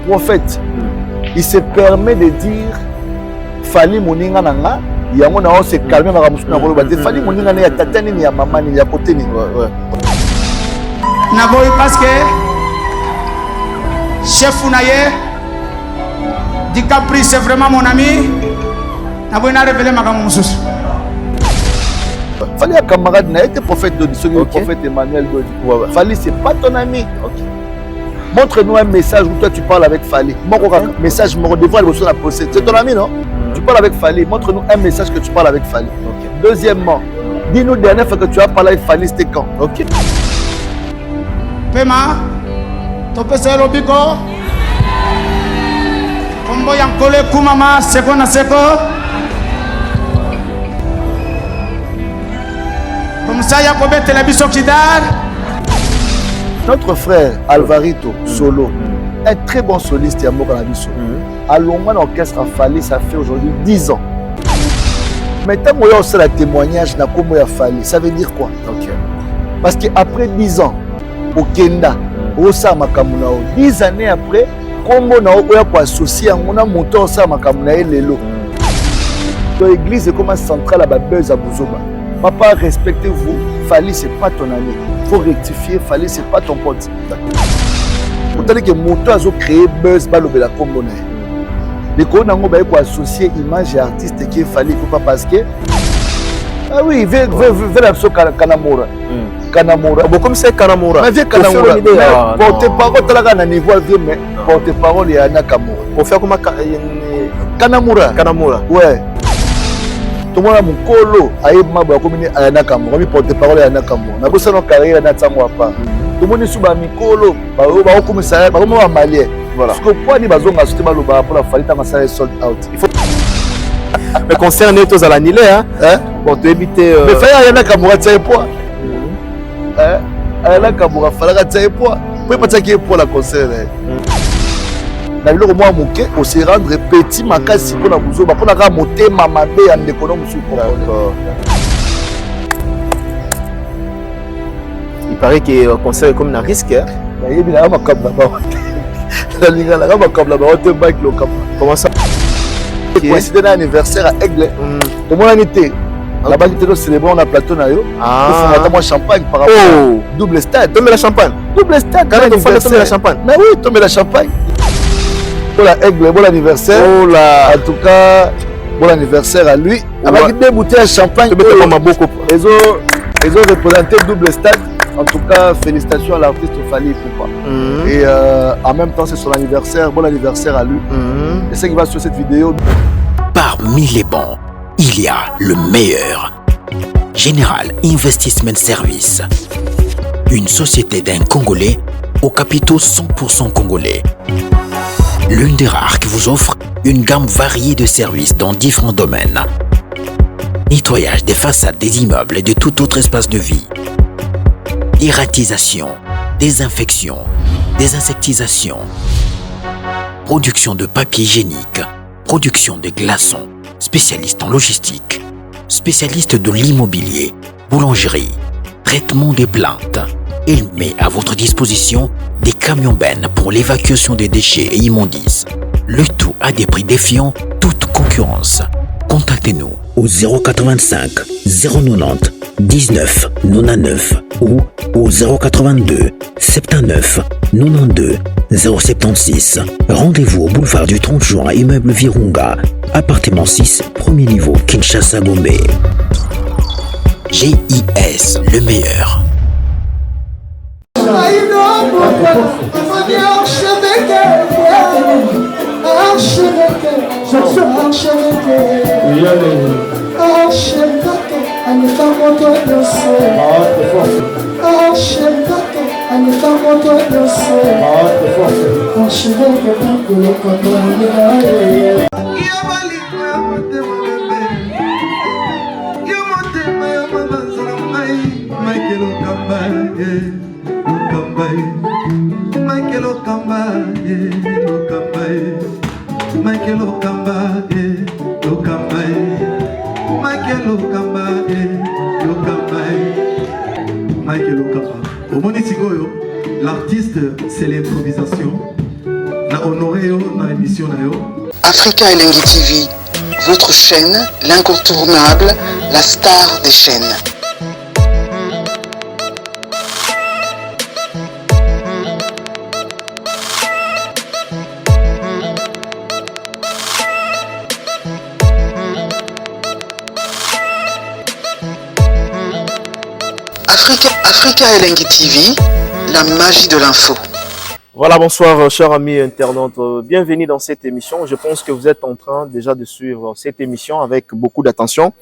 prophète. Il se permet de dire Fali moninga nanga, yango na on se calmer maka musuna koloba te Fali moninga na ya tata ni ya mama ni ya pote ni. Na boy parce que chef Unaye DiCaprio c'est vraiment mon ami. Na boy na révélé maka mususu. Fali un camarade n'a été prophète de ce prophète Emmanuel Dodi. Fali c'est pas ton ami. Montre-nous un message où toi tu parles avec Fali. Message me redevra le besoin de la procédure. C'est ton ami non? Tu parles avec Fali. Montre-nous un message que tu parles avec Fali. Deuxièmement, dis-nous dernière fois que tu as parlé avec Fali c'était quand? Ok. Pema, tu peux faire l'obiko. Combo yankole kumama seko na seko. Comme ça, il y a combien de télévisions qui donnent? Notre frère Alvarito Solo, un très bon soliste et amour cannabis. À Longman Orchestre a fallu, ça fait aujourd'hui 10 ans. Maintenant, il y a aussi le témoignage de comment il a fallu. Ça veut dire quoi? Parce qu'après 10 ans, au Kenda, au Samakamuna, 10 années après, comment on a associé à mon moteur au Samakamuna et Lelo. L'église est comme un central à Babez à Bouzoba. Papa, respectez-vous. Fali, c'est pas ton ami. Il faut rectifier. Fali, c'est pas ton pote. Vous savez que Moto a créé buzz balobela kombona. Les Konango ba ko associer image et artiste qui est Fali pas parce que ah oui, veut la Kanamura. Kanamura. Bon comme c'est Kanamura. Mais vieux Kanamura. Porte-parole de la niveau vieux mais porte-parole il y a Nakamura. Pour faire comme Kanamura. Kanamura. Ouais. Tout le monde a mon colo, aïe-ma, comme il y a un Nakamura, il porte-parole à Nakamura. N'a pas sa carrière à Natsango pas. Tout le monde est sous ma micolo, comme ça, par exemple, malien. Voilà. Parce que pourquoi les bazons ont acheté pour la faillite à ça sold out. Il faut. Mais concernant tous à l'annulé, hein? Pour éviter. Mais failli à Nakamura, tu sais quoi? À Nakamura, fallait que tu sais quoi? Vous pouvez pas dire pour la concert. Na biloko mwa moke on se rendre petit makasi pour la buzo ba pour la monter mamabe ya ndeko musu. Il paraît que concert est comme un risque. Il y a un câble là-bas. Il y a un câble là-bas. On te back le câble. Comment ça? Coïncidé d'un anniversaire à Aigle. Tout le monde a été. Là-bas, nous avons célébré on a plateau na yo. Il faut mettre champagne par rapport au double stade. Tomber la champagne. Double stade. Quand on fait tomber la champagne. Mais oui, tomber la champagne. Bon Aigle, bon anniversaire. En tout cas, bon anniversaire à lui. Avec deux bouteilles de champagne. Ils ont représenté double stade. En tout cas, félicitations à l'artiste Fali Poupa. Et en même temps, c'est son anniversaire. Bon anniversaire à lui. Et c'est qui va sur cette vidéo. Parmi les bons, il y a le meilleur. Général Investment Service. Une société d'un Congolais aux capitaux 100% congolais. L'une des rares qui vous offre une gamme variée de services dans différents domaines. Nettoyage des façades des immeubles et de tout autre espace de vie. Dératisation, désinfection, désinsectisation. Production de papier hygiénique, production de glaçons, spécialiste en logistique, spécialiste de l'immobilier, boulangerie, traitement des plaintes. Il met à votre disposition des camions-bennes pour l'évacuation des déchets et immondices. Le tout à des prix défiant toute concurrence. Contactez-nous au 085 090 19 99 ou au 082 79 92 076. Rendez-vous au boulevard du 30 juin, immeuble Virunga, appartement 6, premier niveau, Kinshasa, Gombe. GIS, le meilleur. L'artiste, c'est l'improvisation. La honoré dans l'émission d'ailleurs. Africa Elengi TV, votre chaîne, l'incontournable, la star des chaînes. Africa Elengi TV, la magie de l'info. Voilà, bonsoir chers amis internautes, bienvenue dans cette émission. Je pense que vous êtes en train déjà de suivre cette émission avec beaucoup d'attention.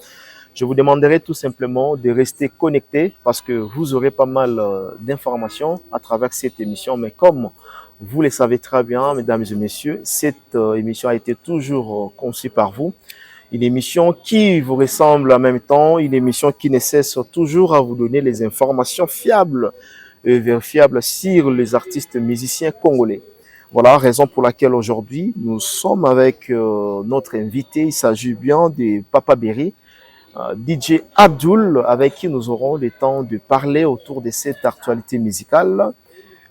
Je vous demanderai tout simplement de rester connectés parce que vous aurez pas mal d'informations à travers cette émission. Mais comme vous le savez très bien, mesdames et messieurs, cette émission a été toujours conçue par vous. Une émission qui vous ressemble en même temps, une émission qui ne cesse toujours à vous donner les informations fiables et vérifiables sur les artistes musiciens congolais. Voilà, raison pour laquelle aujourd'hui, nous sommes avec notre invité. Il s'agit bien de Papa Berry, DJ Abdul, avec qui nous aurons le temps de parler autour de cette actualité musicale.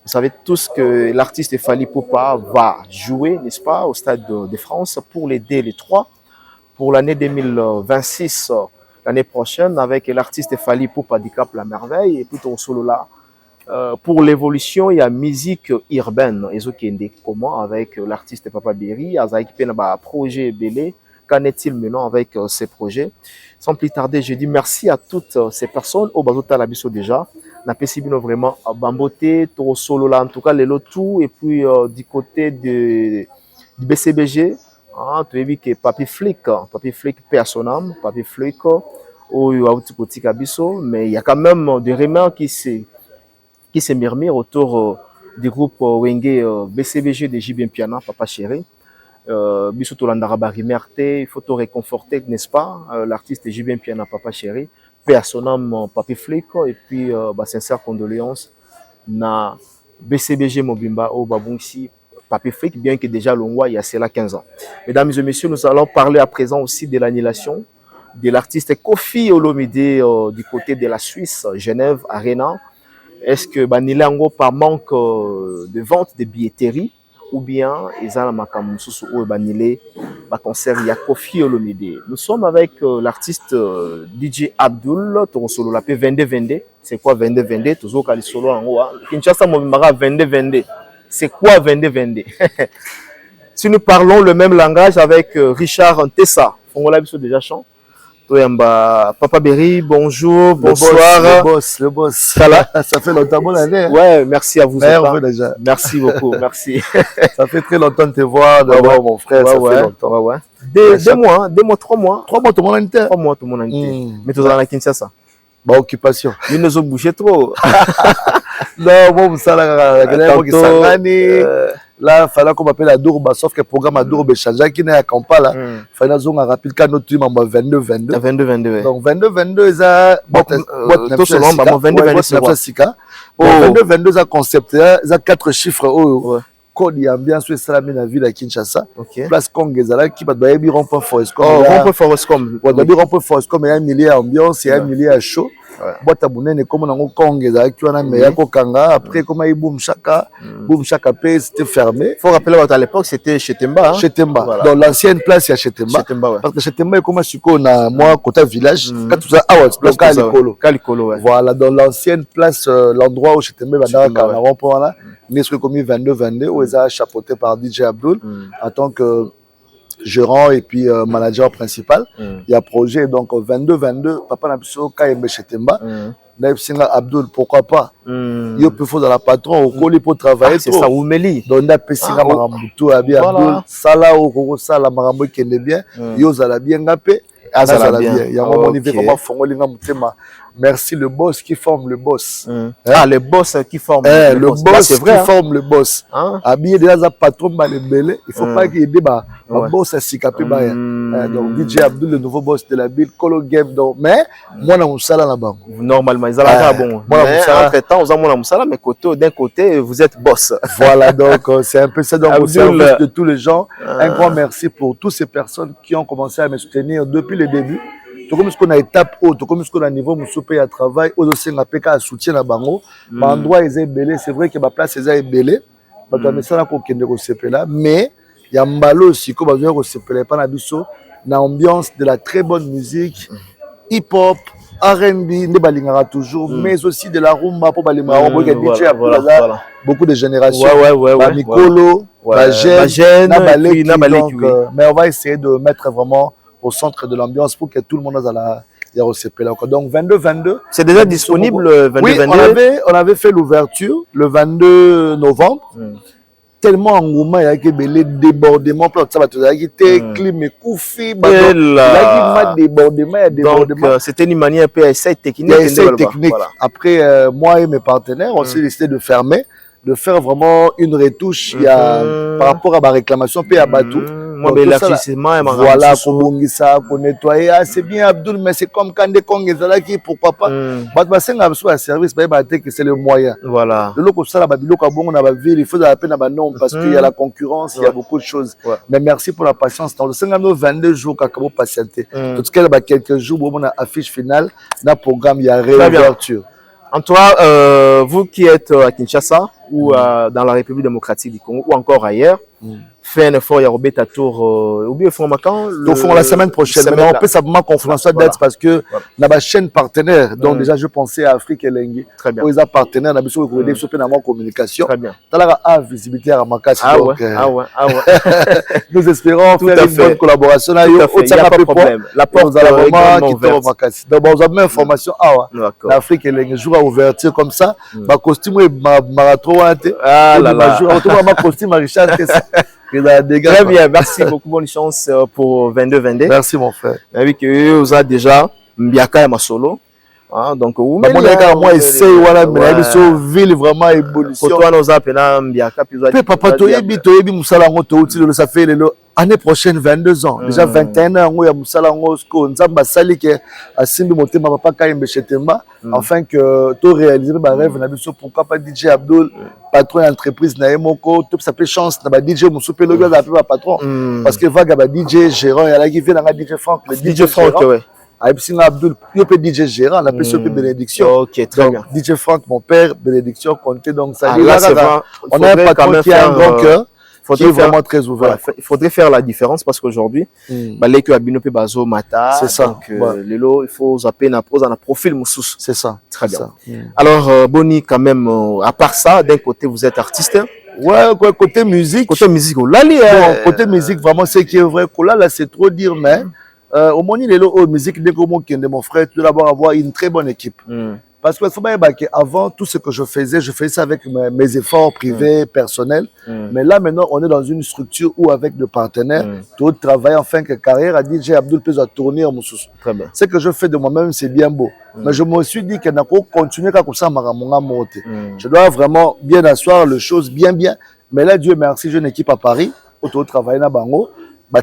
Vous savez tous que l'artiste Fally Ipupa va jouer, n'est-ce pas, au Stade de France pour les D3 pour l'année 2026, l'année prochaine, avec l'artiste Fally Ipupa du Cap La Merveille et puis ton solo là. Pour l'évolution, il y a musique urbaine. Et comment avec l'artiste Papa Berry, avec un projet belé. Qu'en est-il maintenant avec ces projets? Sans plus tarder, je dis merci à toutes ces personnes au Bazota Labiso déjà. N'a pas si bien vraiment bamboté, tout solo là, en tout cas les lotus et puis du côté du BCBG. Tu as vu que Papi Flick paie à son âme, Papi Flick, mais il y a quand même des rumeurs qui se murmurent autour du groupe Wenge BCBG de Jibien Piana, Papa Chéri. Biso Tolandara Barimerte, il faut te réconforter, n'est-ce pas? L'artiste Jibien Piana, Papa Chéri, paie à son âme, Papi Flick, et puis sincère condoléances na BCBG Mobimba au Babungsi. Papi Flick, bien que déjà Longwa, il y a cela 15 ans. Mesdames et messieurs, nous allons parler à présent aussi de l'annulation de l'artiste Kofi Olomide du côté de la Suisse, Genève, Arena. Est-ce que Banilango par manque de vente de billetterie ou bien ils ont la ou Banilé concert il y a Kofi Olomide. Nous sommes avec l'artiste DJ Abdul, ton solo la Vende Vende. C'est quoi Vende Vende? Toujours quand solo en haut. Kinshasa Mobimara Vende Vende. C'est quoi Vende Vende? Si nous parlons le même langage avec Richard Ntessa, Fongola Biso déjà chant. Papa Berry, bonjour, bonsoir. Le boss. Ça fait longtemps, bonne année. Ouais, merci à vous. Déjà. Merci beaucoup, merci. Ça fait très longtemps de te voir, mon frère. Ça fait longtemps. Deux mois, 3 mois. 3 mois, tout le monde a été. 3 mois, tout le monde a été. Mais tu es dans la Kinshasa. Occupation. Ils nous ont bougé trop. Non, bon, ça, là, il fallait qu'on m'appelle à Dourba, sauf que le programme à Dourba change, qui n'est à Kampala. Il fallait qu'on rapide quand notre team en 22-22. 22-22. Donc 22-22, ça. Tout selon, 22-22, c'est quoi? 22-22, ça concept, ça 4 chiffres. Code et ambiance, c'est la même ville à Kinshasa. Place Kongezala, qui va être rond-point Forestcom. Rond-point Forestcom. Rond-point Forestcom, il y a un millier à ambiance, il y a un millier à chaud. Boîte à bonnet, comme on a Kongezala, qui a meilleur Kanga. Après, comme il y a Boum Chaka, c'était fermé. Il faut rappeler qu'à l'époque, c'était chez Temba. Chez Temba. Dans l'ancienne place, il y a chez Temba. Parce que chez Temba, comme on a moi, côté village, quand tout ça, Kalikolo. Voilà, dans l'ancienne place, l'endroit où chez Temba, il y a un rond-point là. N'est-ce que comme 22-22, où ils ont chapeauté par DJ Abdul en tant que gérant et puis manager principal. Il y a projet, donc 22-22, Papa Nabiso, Kayembe Chetemba, Naibsinga Abdul, pourquoi pas? Il peut faire dans la patron, au colis pour travailler. C'est ça, Oumeli. Donc, Naibsinga Marambutu, Abdul, Sala, Oko, Sala, Marambo, qui est bien, Yozala bien gapé. Il y a un moment où il vraiment fongoli na mutema. Merci le boss qui forme le boss. Le boss qui forme le boss qui forme le boss. Habillé déjà za patron ba le belé, il faut pas qu'il ait ba boss à sikapé ba. Donc DJ Abdul le nouveau boss de la ville, Colo Game donc mais moi na musala na bango. Normalement ils allaient bon. Moi entre temps aux amona musala mais d'un côté vous êtes boss. Voilà donc c'est un peu ça donc au service de tous les gens. Un grand merci pour toutes ces personnes qui ont commencé à me soutenir depuis le début. Tout comme ce qu'on a étape haute, tout comme ce qu'on a niveau musupe à travail, au dossier n'a pas qu'à soutien à bango. Endroit ils est belé, c'est vrai que ma place est belé. bato ya misala kokende kosepela mais ya mbala aussi ko bazoya kosepela epa na biso na ambiance de la très bonne musique hip-hop R&B nde balingaka toujours mais aussi de la rumba po balingaka boka DJ Abdulaza beaucoup de générations ba mikolo ba jeune na baleki donc mais on va essayer de mettre vraiment au centre de l'ambiance pour que tout le monde azala ya resepela donc 22 c'est déjà disponible 22 oui on avait fait l'ouverture le 22 novembre tellement engouement il y a que belé débordement pour ça bato qui était clim et koufi bato là qui débordement donc c'était une manière un peu essai technique après moi et mes partenaires on s'est décidé de fermer de faire vraiment une retouche il y a par rapport à ma réclamation puis à Batou voilà qu'on nettoyer c'est bien Abdoul mais c'est comme quand des Congolais là qui pourquoi pas un service que c'est le moyen voilà de l'autre ça la babilo kabongo na ba ville il faut la peine à non parce qu'il y a la concurrence il y a beaucoup de choses mais merci pour la patience dans le 22 jours kakabo patienter tout ce qu'elle a quelques jours on a affiche finale dans programme il y a réouverture. En toi, vous qui êtes à Kinshasa ou dans la République démocratique du Congo ou encore ailleurs, fait un effort, il y a Robert Tour, ou bien la semaine prochaine. Mais on peut simplement conférence d'être parce que on a ma chaîne partenaire. Donc déjà, je pensais à Afrique et Lengi. Très bien. Ils ont partenaire, on a besoin de une communication. Très bien. Tu as visibilité à Makassi. Ah ouais. Nous espérons faire une bonne collaboration. Il n'y a pas de problème. La porte est vraiment qui tombe à Makassi. Donc on a même information. L'Afrique et Lengi jour à ouverture comme ça. Ma costume est marathon. Ah là là. Ma costume à Richard. Très bien, merci beaucoup, bonne chance pour 22-22. Merci mon frère. Oui, que vous avez déjà Mbiaka et Masolo. Donc, moi, essaye, voilà, mais sur ville vraiment évolution. Pour toi, nous appelons Mbiaka. Papa, ça fait l'année prochaine 22 ans. Déjà 21 ans, il y a Moussalango, Nzamba Salik, à Simbi Motema, Papa Kaimbe Chetema, afin que tu réalises ma rêve. Pourquoi pas DJ Abdul, patron d'entreprise Naemoko, tout s'appelle Chance, DJ Moussoupé, le gars appelé patron. Parce que Vaga, DJ Gérant, il y a là qui vient dans DJ Franck, le DJ Franck, ouais. Abdul, il peut DJ Gérant, on appelle ça bénédiction. Ok, très bien. DJ Franck, mon père, bénédiction, compté. Donc, ça on a un patron qui a un grand cœur. Qui est vraiment très ouvert. Il faudrait faire la différence parce qu'aujourd'hui, les que Abinope Bazo Mata, c'est ça. Donc, il faut zapper na pose un profil moussous. C'est ça. Très bien. Alors, Boni, quand même, à part ça, d'un côté, vous êtes artiste. Ouais, côté musique. Côté musique, côté musique, vraiment, c'est qui est vrai. Là, c'est trop dire, mais au moins, il est là, musique, dès que mon frère, tu dois d'abord avoir une très bonne équipe. Parce que avant, tout ce que je faisais ça avec mes efforts privés, personnels. Mais là, maintenant, on est dans une structure où, avec des partenaires, tout travail en fin de carrière à DJ Abdul peut tourner en Moussous. Ce que je fais de moi-même, c'est bien beau. Mais je me suis dit que je vais continuer comme ça. Je dois vraiment bien asseoir les choses, bien. Mais là, Dieu merci, j'ai une équipe à Paris, où travaille à Bango. Mais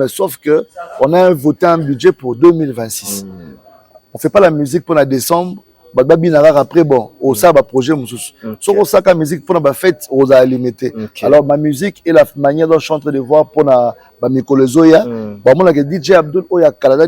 sauf que on a voté un budget pour 2026. On ne fait pas la musique pour la décembre. Après, bon, on a un projet. Si on fait la musique pour la fête, on a limité. Alors, ma musique et la manière dont je suis en train de voir pour la Mikolozoya, DJ Abdul,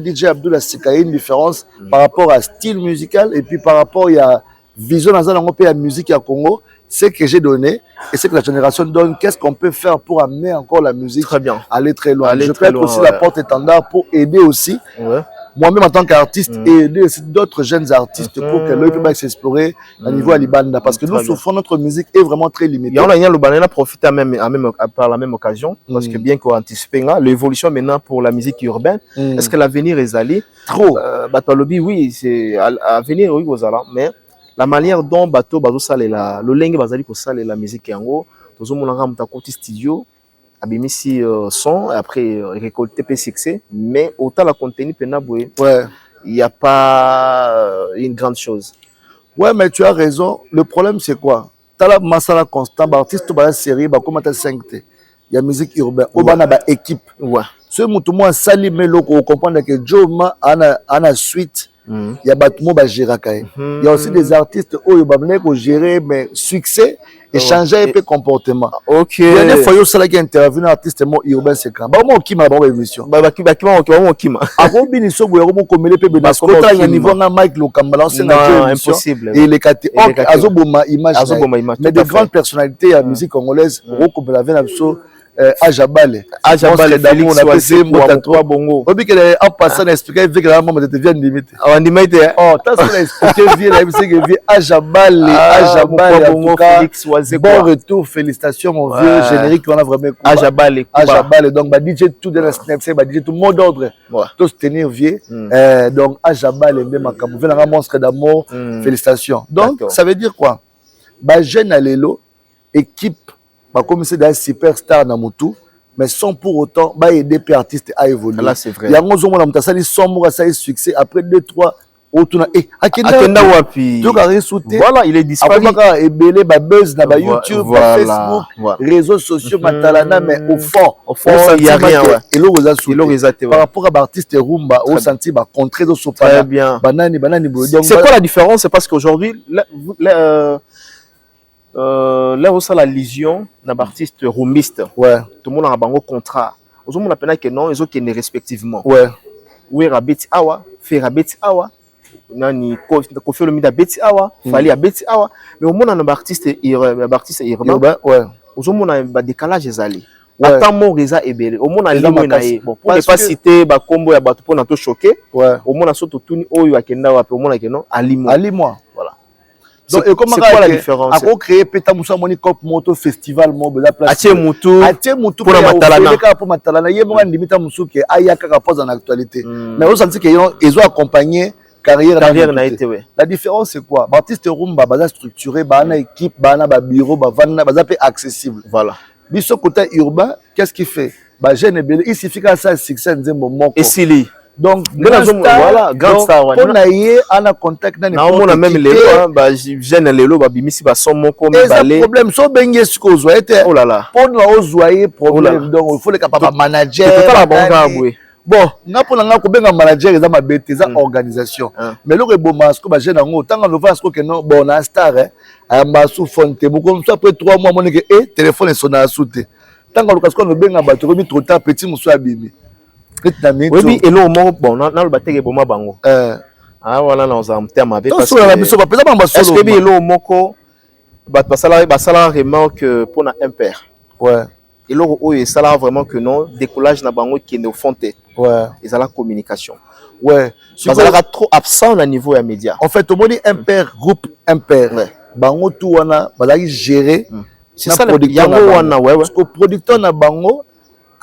DJ Abdul a une différence par rapport à style musical et puis par rapport à vision dans la musique à Congo. Ce que j'ai donné et ce que la génération donne, qu'est-ce qu'on peut faire pour amener encore la musique à aller très loin. Je peux être aussi la porte-étendard pour aider aussi. Moi-même en tant qu'artiste et aider aussi d'autres jeunes artistes pour que l'œil puisse s'explorer à niveau Alibanda. Parce que nous souffrons, notre musique est vraiment très limitée. On a profité par la même occasion, parce que bien qu'on anticipe l'évolution maintenant pour la musique urbaine, est-ce que l'avenir est allé? Trop. Oui, c'est à venir, oui, mais la manière dont Bato salela, le lingue bazali ko salela la musique yango, tozo monanga muta côté studio, abimisi son après récolter P6, mais autant la contenu penaboué. Ouais, il y a pas une grande chose. Ouais, mais tu as raison. Le problème c'est quoi? T'as la masala constant, artiste ba série, ba comment t'as 5T. Il y a musique urbaine, on a ba équipe. Ouais. ce mutu mo asali meloko comprendre que Joma ana suite. Il y a Batmo Bajiraka. Il y a aussi des artistes où ils ont gérer mais succès et changer un peu comportement. Ok. Il y a des fois où ça qui intervient artiste mo urbain secret. Ba mo qui m'a ba émission. Ba qui ma. Ako biniso go yaro mo komele pe be na skota ya niveau na Mike Lokambala c'est impossible. Et les catégories azoboma image. Mais de grandes personnalités à musique congolaise au komela vena biso Ajabale. Ajabale d'amour, on a passé trois bongo. Obi que en passant expliquer avec la maman de devient limite. On limite. Oh, t'as ce qu'on expliqué vie la musique vie Ajabale, Ajabale en tout cas. Bon retour, félicitations mon vieux générique on a vraiment Ajabale. Ajabale donc bah DJ tout de la snap c'est bah DJ tout mot d'ordre. Tous tenir vieux. Donc Ajabale bien makambo. Venez un monstre d'amour. Félicitations. Donc ça veut dire quoi? Bah jeune Alelo équipe comme c'est des superstars dans Moutou, mais sans pour autant aider les artistes à évoluer. Là, c'est vrai. Il y a un moment ça a succès après 2-3 autour et Akenda wapi. Voilà, il est disparu. Et belé buzz na YouTube, Facebook, réseaux sociaux matalana mais au fond il y a rien et là par rapport à l'artiste Rumba au senti ba contrer de son très bien. Banani c'est quoi la différence? C'est parce qu'aujourd'hui là où ça la lésion d'un artiste rumiste, tout le monde a un contrat. Aux hommes on appelle que non, ils ont qu'ils respectivement. Oui, Rabeti Awa, fait Rabeti Awa, nani Kofi Olomide Beti Awa, Fali a Beti Awa, mais au monde on a un artiste urbain, aux hommes on a un décalage ezali. Attends mon résa ebele, au monde on a l'imonae. Bon, pour ne pas citer ba combo ya bato pour n'ato choquer, au monde on a surtout tout oyo akenda wa, au monde a non alimo. Voilà. Donc, c'est quoi la différence? A créé Peta Moussa Moni Cop Moto Festival Mobe la place. Atie Moutou pour la Matalana. Pour Matalana, il y a un limite à Moussou qui a un pose en actualité. Mais on sent qu'ils ont accompagné carrière n'a été. La différence c'est quoi? Baptiste Rumba, basa structuré, bana équipe, bana bureau, basa accessible. Voilà. Biso côté urbain, qu'est-ce qu'il fait? Bah jeune belé, il suffit qu'à ça succès nzembo moko. Et Sili. Donc, voilà, grand star. On a eu un contact dans on a même les jeunes les lots, bimisi ba son mon comme balé. Le problème, so benye ce que vous êtes. Oh là là. Pour nous zoyer problème, donc il faut les capables manager. Bon, n'a pas n'a pas manager ils ont ma bête, ils ont organisation. Mais le reboma ce que ba jeune ngo tant on va ce que non bon un star hein, amba sous fonte beaucoup ça après 3 mois mon que téléphone sonne à souter. Tant qu'on le qu'on benga ba trop trop tard petit muso abimi. Oui, et là, bon, dans le bâtiment, bon, bango. Ah, voilà, nous avons terme avec. Parce que est-ce que bien là, moko, ça remarque pour un impair. Ouais. Et là, ça là vraiment que non, décollage na bango qui est au fond. Ouais. Et ça la communication. Ouais. Ça sera trop absent au niveau des médias. En fait, au moins impair, groupe impair. Bango tout wana, balaki gérer. C'est ça le producteur wana, ouais. Parce que producteur na bango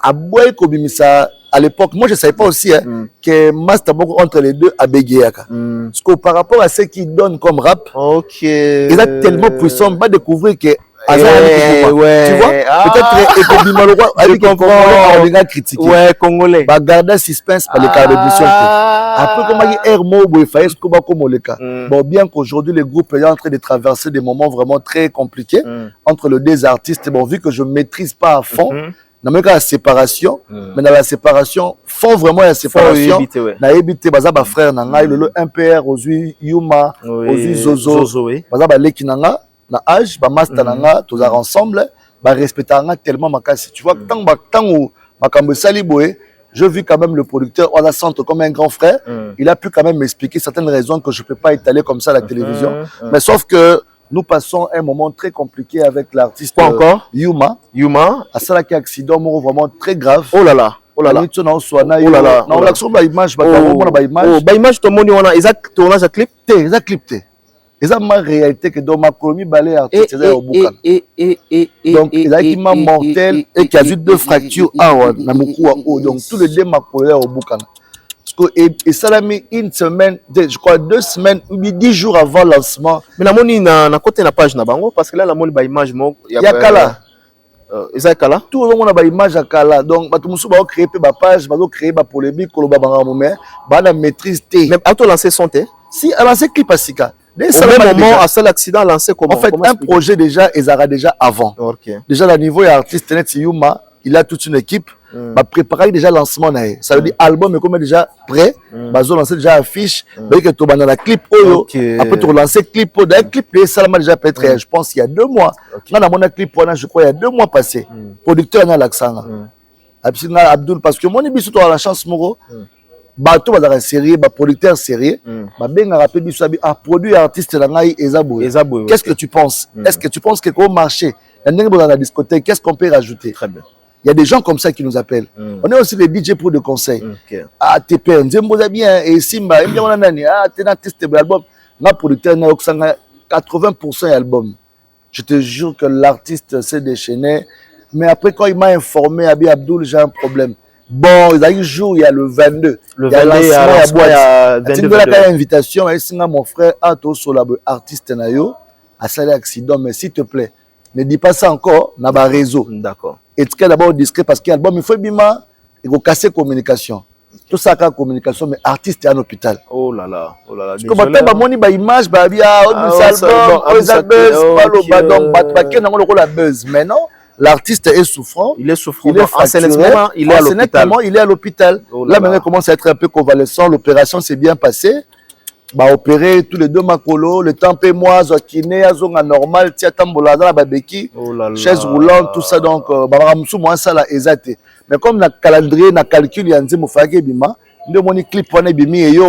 a boy kobimisa. À l'époque, moi je ne savais pas aussi que Master Boko entre les deux a bégayaka. Parce que par rapport à ce qu'il donne comme rap, il est tellement puissant, on va découvrir que tu vois, peut-être avec on va critiquer. Ouais, congolais. Bah garder suspense par les cas d'édition. Après comment il air mot il fallait ce qu'on va comme le cas. Bon bien qu'aujourd'hui les groupes est en train de traverser des moments vraiment très compliqués entre les deux artistes. Bon vu que je maîtrise pas à fond. Dans la séparation, mais dans la séparation, font vraiment la séparation. Na évité baza ba frère nanga, le MPR Ozui Yuma, Ozui Zozo, baza ba leki nanga, na âge, ba master nanga, tous ensemble, ba respecter nanga tellement makasi. Tu vois tant où makambo sali boé, je vis quand même le producteur, on la sent comme un grand frère. Il a pu quand même m'expliquer certaines raisons que je peux pas étaler comme ça à la télévision. Mais sauf que nous passons un moment très compliqué avec l'artiste Yuma. À ça, qui accident vraiment très grave. Oh là là. Oh là là. Oh là là. Non, l'action de l'image, l'image, tout le monde, on a exact tournage à clip. Exact clip. Et ça, ma réalité que dans ma colonie, balai artiste, c'est au Boucan. Donc, il a qui m'a mortel et qui a eu 2 fractures à Namoukou. Donc, tous les deux m'a collé au Boucan. Et ça l'a mis une semaine, je crois 2 semaines, ou 10 jours avant le lancement. Mais la monnaie n'a côté la page Nabango parce que là la monnaie ba image il y a Kala. Kala. Tout le monde a ba image à Kala. Donc ba tout musu ba créer ba page, ba créer ba polémique ko ba banga momé, ba na maîtrise té. Même auto lancé son té. Si a lancé clip à Sika. Dès ce moment à seul accident lancé comment? En fait un projet déjà ils aura déjà avant. OK. Déjà à niveau et artiste net Yuma, il a toute une équipe. bah préparer déjà lancement naé. Ça veut dire album est comme déjà prêt, bah zo lancer déjà affiche, bah que tu vas dans la clip oyo, après tu relancer clip d'ailleurs clip ça l'a déjà peut-être je pense il y a 2 mois. Là dans mon clip je crois il y a 2 mois passé. Producteur na l'accent. Abdul parce que mon ibiso to la chance moko. Bato bazaka sérieux, ba producteur sérieux, ba benga rapé biso a produit artiste la ngai ezabo. Qu'est-ce que tu penses? Est-ce que tu penses que comment marcher? Dans la discothèque, qu'est-ce qu'on peut rajouter? Très bien. Il y a des gens comme ça qui nous appellent. On est aussi des DJ pour des conseils. Ah, TP, Nzembo bien, et Simba, et bien on a nani, ah, t'es un artiste de l'album. Ma producteur n'a 80% album. Je te jure que l'artiste s'est déchaîné. Mais après, quand il m'a informé, Abi Abdul, j'ai un problème. Bon, il y a un jour, il y a le 22. Le 22, il y a 22. Il y a une invitation, et sinon mon frère Ato Solabo, artiste nayo, a salé accident, mais s'il te plaît, ne dis pas ça encore, n'a pas réseau. D'accord. Et tu es d'abord discret parce que l'album, il faut bima, il faut casser communication. Tout ça, c'est communication, mais artiste est en hôpital. Oh là là, oh là là. Parce que maintenant, mon image, bah, il y a un buzz. Mais non, l'artiste est souffrant. Il est souffrant. Il est fracturé. Il est à l'hôpital. Là, maintenant, il commence à être un peu convalescent. L'opération s'est bien passée. Bah, opéré tous les 2 macolo, le temps et moi, Zokiné, Azonga normal, Tiatambola, la babeki, chaise roulante, tout ça. Donc, Baramsou, moi, ça, là, exact. Mais comme le calendrier, le calcul, il y a un Zimofake Bima, le moni clip, on est bimi et yo,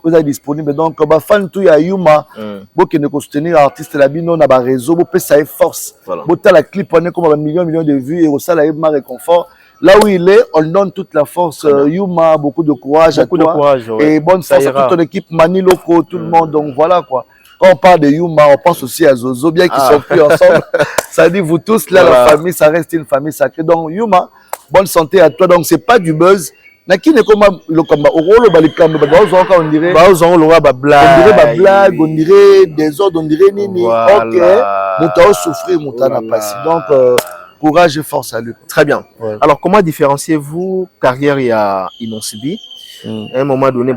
vous êtes disponible. Donc, bah, fan tout ya Yuma, vous qui ne soutenir artiste la bino, na ba réseau, vous pouvez ça force. Vous la clip, on est comme un million de vues et au ça, là, il m'a réconfort. Là où il est, on donne toute la force. Yuma, beaucoup de courage à toi. Et bonne force à toute ton équipe, Mani Loco, tout le monde. Donc voilà quoi. Quand on parle de Yuma, on pense aussi à Zozo, bien qu'ils sont plus ensemble. Ça dit vous tous, là, la famille, ça reste une famille sacrée. Donc Yuma, bonne santé à toi. Donc c'est pas du buzz. Naki ne comme le combat au rôle balikam on dirait blague, on dirait des ordres, on dirait nini. OK, nous t'as souffrir mon temps n'a passé. Donc courage et force à lui. Très bien. Ouais. Alors, comment différenciez-vous carrière et Inonsibi? À un moment donné,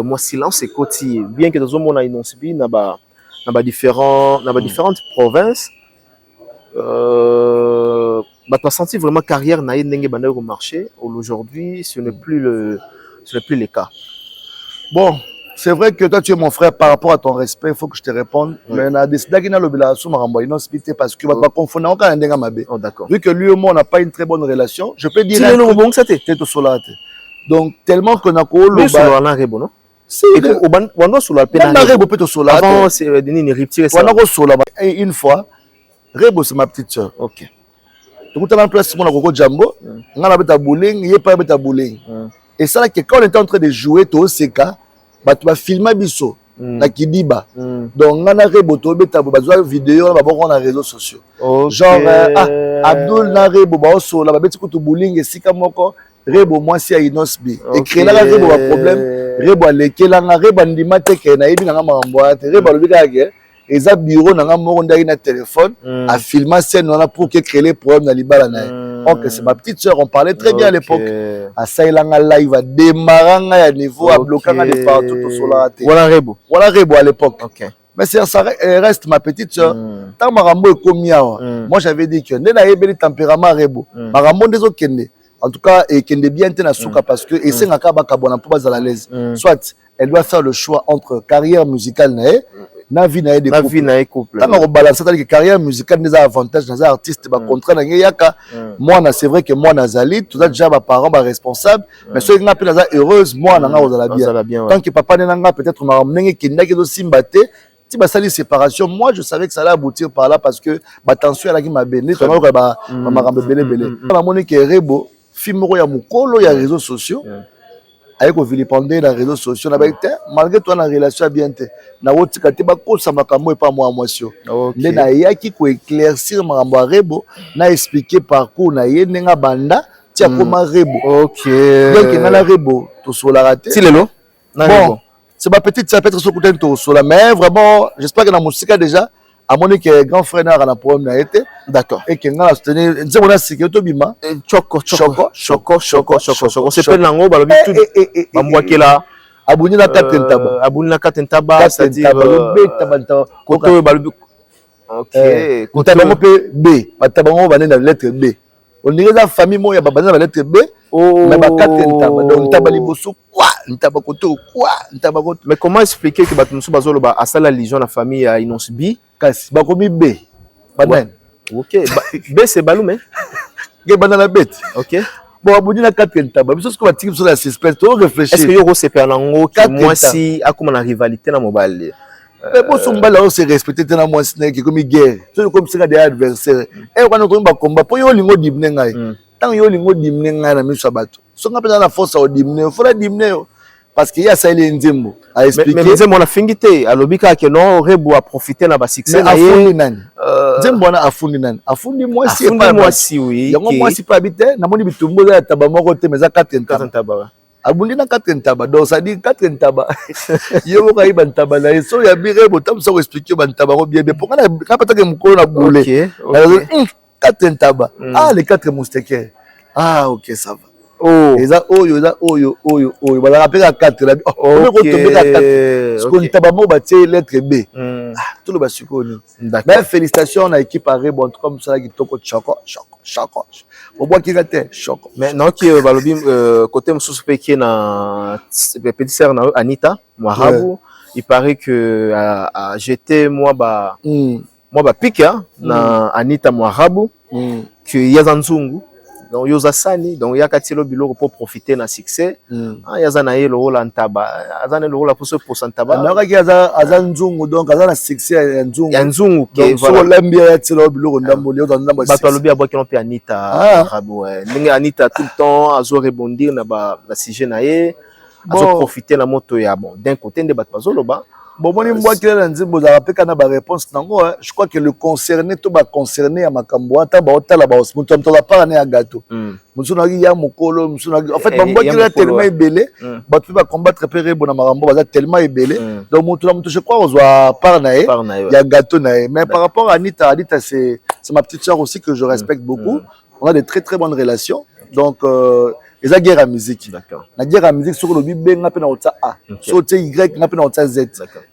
moi, silence et côté. Bien que dans un monde à Inonsibi, il y a différentes provinces. Tu as senti vraiment carrière n'a pas au marché. Aujourd'hui, ce n'est plus le cas. Bon. C'est vrai que toi, tu es mon frère par rapport à ton respect, il faut que je te réponde. Mais on a décidé qu'il y a le parce que va confondre encore un dingue mabé. Vu que lui et moi, on n'a pas une très bonne relation, je peux dire. Tu es le bon, ça t'es au solar. Donc, tellement qu'on a quoi le solar, on a rebo, non? Si, on a solar. On a rebo peut au solar. Avant, c'est une rupture. On a solar. Une fois, rebo, c'est ma petite soeur. Ok. Donc, tu as un place pour le Jambo. On a un bowling, il n'y a pas de bowling. Et ça, quand on était en train de jouer, tu sais, tu vas filmer biso na Kidiba. Donc on a rebo to beta ba vidéo ba bon na réseaux sociaux. Genre Abdul na rebo ba so la ba beti ko to bowling esika moko rebo moi si a Inosbi. Et créer la rebo ba problème rebo lekela nga rebo ndima te ke na yebi nga mambo ate rebo lobika ke eza bureau na nga moko ndaki na téléphone a filmer scène on a pour que créer les problèmes na libala na. Donc c'est ma petite sœur, on parlait très bien à l'époque. À Saïlanga live, à démarranga à niveau, à bloquer de partout au solar. Voilà Rebo à l'époque. Mais ça reste ma petite sœur. Tant Marambo est comme moi j'avais dit que n'est pas le tempérament Rebo. Marambo des autres Kende. En tout cas, et Kende bien tena souka parce que et c'est un cas bakabona pour pas à l'aise. Soit elle doit faire le choix entre carrière musicale na vie na des couples. Tant on balance c'est-à-dire que carrière musicale des avantages dans un artiste ba contrat na yaka. Moi c'est vrai que moi nazali tout ça déjà mes parents ba responsable mais ceux qui n'appellent ça heureuse moi na nga bien. Tant que papa nanga peut-être ma mnenge kinda ki do simbate si bah ça les séparations moi je savais que ça allait aboutir par là parce que bah tension à la qui m'a béni toi ba ma rambe belé. La monique Rebo film ya mukolo ya réseaux sociaux. Avec au vilipendé dans les réseaux sociaux malgré toi la relation bien na woti kati ba ko sama kamo et pas moi moisio mais na yaki ko éclaircir marambo Rebo na expliquer parcours na ye nenga banda tia koma Rebo donc na Rebo to sola raté si lelo bon c'est ma petite ça peut être sur côté to sola mais vraiment j'espère que dans musique déjà à mon que grand frère n'a un problème n'a été d'accord et que n'a soutenir nous on a sécurité bima choco c'est pas lango balobi tout bamwakela abuni na katentaba c'est-à-dire côté balobi OK côté bango pe B batabango bana na lettre B On dirait la famille moi ya babana ba lettre B. Mais ba 4 ntaba. Donc ntaba liboso quoi, ntaba koto quoi, ntaba koto. Mais comment expliquer que bato musu bazolo ba asala religion la famille ya Inosbi kasi ba komi B. Banane. OK, B c'est Balume. Ke banana bête. OK. Bon abudi na 4 ntaba. Biso ko batiki sur la suspense, to réfléchir. Est-ce que yoko c'est penango que moi si akoma na rivalité na mobile? Mais pour son bal, on se respecte tellement moins snake comme guerre. C'est comme ça des adversaires. Et quand on tombe à combat, pour yo lingo dimne ngai. Tant yo lingo dimne ngai na miso bato. So on appelle la force au dimne, faut la dimne parce qu'il y a ça il est nzembo à expliquer. Mais nzembo na fingité, alobika que non rebo a profiter na ba succès na ye. Nzembo na afundi nani? Afundi moi si pas moi si oui. Yango moi si pas habiter, na moni bitumbo ya taba moko te mais za 4 ntaba. Abundi na 4 ntaba donc ça dit 4 ntaba yo ko iba ntaba na so ya bire botam so expliquer ba ntaba ko bien pour kana kapata ke mukolo na boule 4 ntaba les 4 moustiquaires OK ça va eza oyo ba rappelle à 4 la on ko tomber à 4 ce qu'on ntaba mo ba tie lettre B tout le basukoni. Mais félicitations à l'équipe à Rebond comme ça qui toko choco. Au bois qui gâte choc. Mais non qui balobi côté mususu pe qui na petite sœur na Anita Mwarabu, il paraît que j'étais moi ba pique na Anita Mwarabu que Yazanzungu donc Yozasani donc yakatilo biloko pour profiter na succès yazana yelo la ntaba azana lo la pour ce pourcentage na ki azanzungu donc azana succès nzungu que voilà lambia yatilo biloko ndambo yo ndambo bato alobi aboki no pe Anita Mwarabu ninga Anita tout le temps azo rebondir na ba sujet na ye azo profiter na moto ya bon d'un côté de bato bazoloba. Bon, moi qui l'ai dit, vous avez pas de réponse. Je crois que le concerné, tout va concerner à ma camboua, t'as pas la base. Nous t'as pas né à gâteau. Nous sommes allés à Mokolo, nous sommes en fait, moi qui l'ai tellement ébélé, bah tu vas combattre Péré Bonamarambo, bah tellement ébélé. Donc je crois qu'on doit parler. Il y a gâteau naé. Mais par rapport à Anita, c'est ma petite sœur aussi que je respecte beaucoup. On a de très très bonnes relations. Donc et la guerre à musique. D'accord. La guerre à musique sur le B n'a pas na A. Sur le Y n'a pas na Z.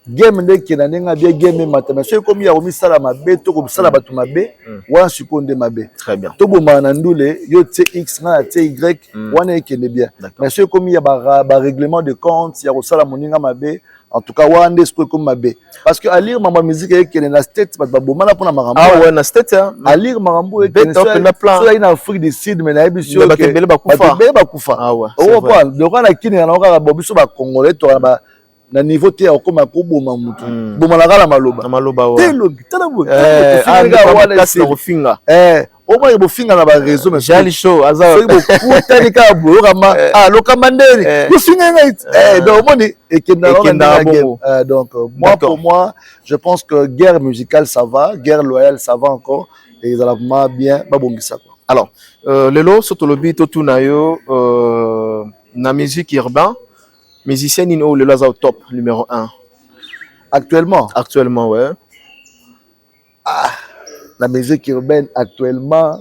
Game de qui n'a bien game mathématique comme il y a omis sala ma B to comme sala batu ma B ou sukonde ma B. Très bien. To bo manandule yo X na Y wana qui est bien. Mais c'est comme il y a ba règlement de compte, il y a sala moninga ma B. En tout cas, wande ce comme ma B. Parce que à lire ma musique qui est na state pas ba bomana pour na marambo. Ah ouais na state hein. À lire marambo et na plan. Ça il na Afrique du Sud mais na ebisio ba tembele ba kufa. Kufa. Ah ouais. On voit le roi na kini na oka bobiso ba congolais to na niveau te akoma ko boma mutu. Boma la kala maloba. Maloba wa. Telo tala bo. Anga finga. Au moins il finga na ba réseau mais Jali show aza. So il tani ka bo kama lokamanderi. Il finga ngai. Donc on est et que donc moi pour moi, je pense que guerre musicale ça va, guerre loyale ça va encore et ils ont bien ba bongisa quoi. Alors, lelo sotolobi totunayo na musique urbaine, musicien nino lelo za au top numéro 1. Actuellement ouais. La musique urbaine actuellement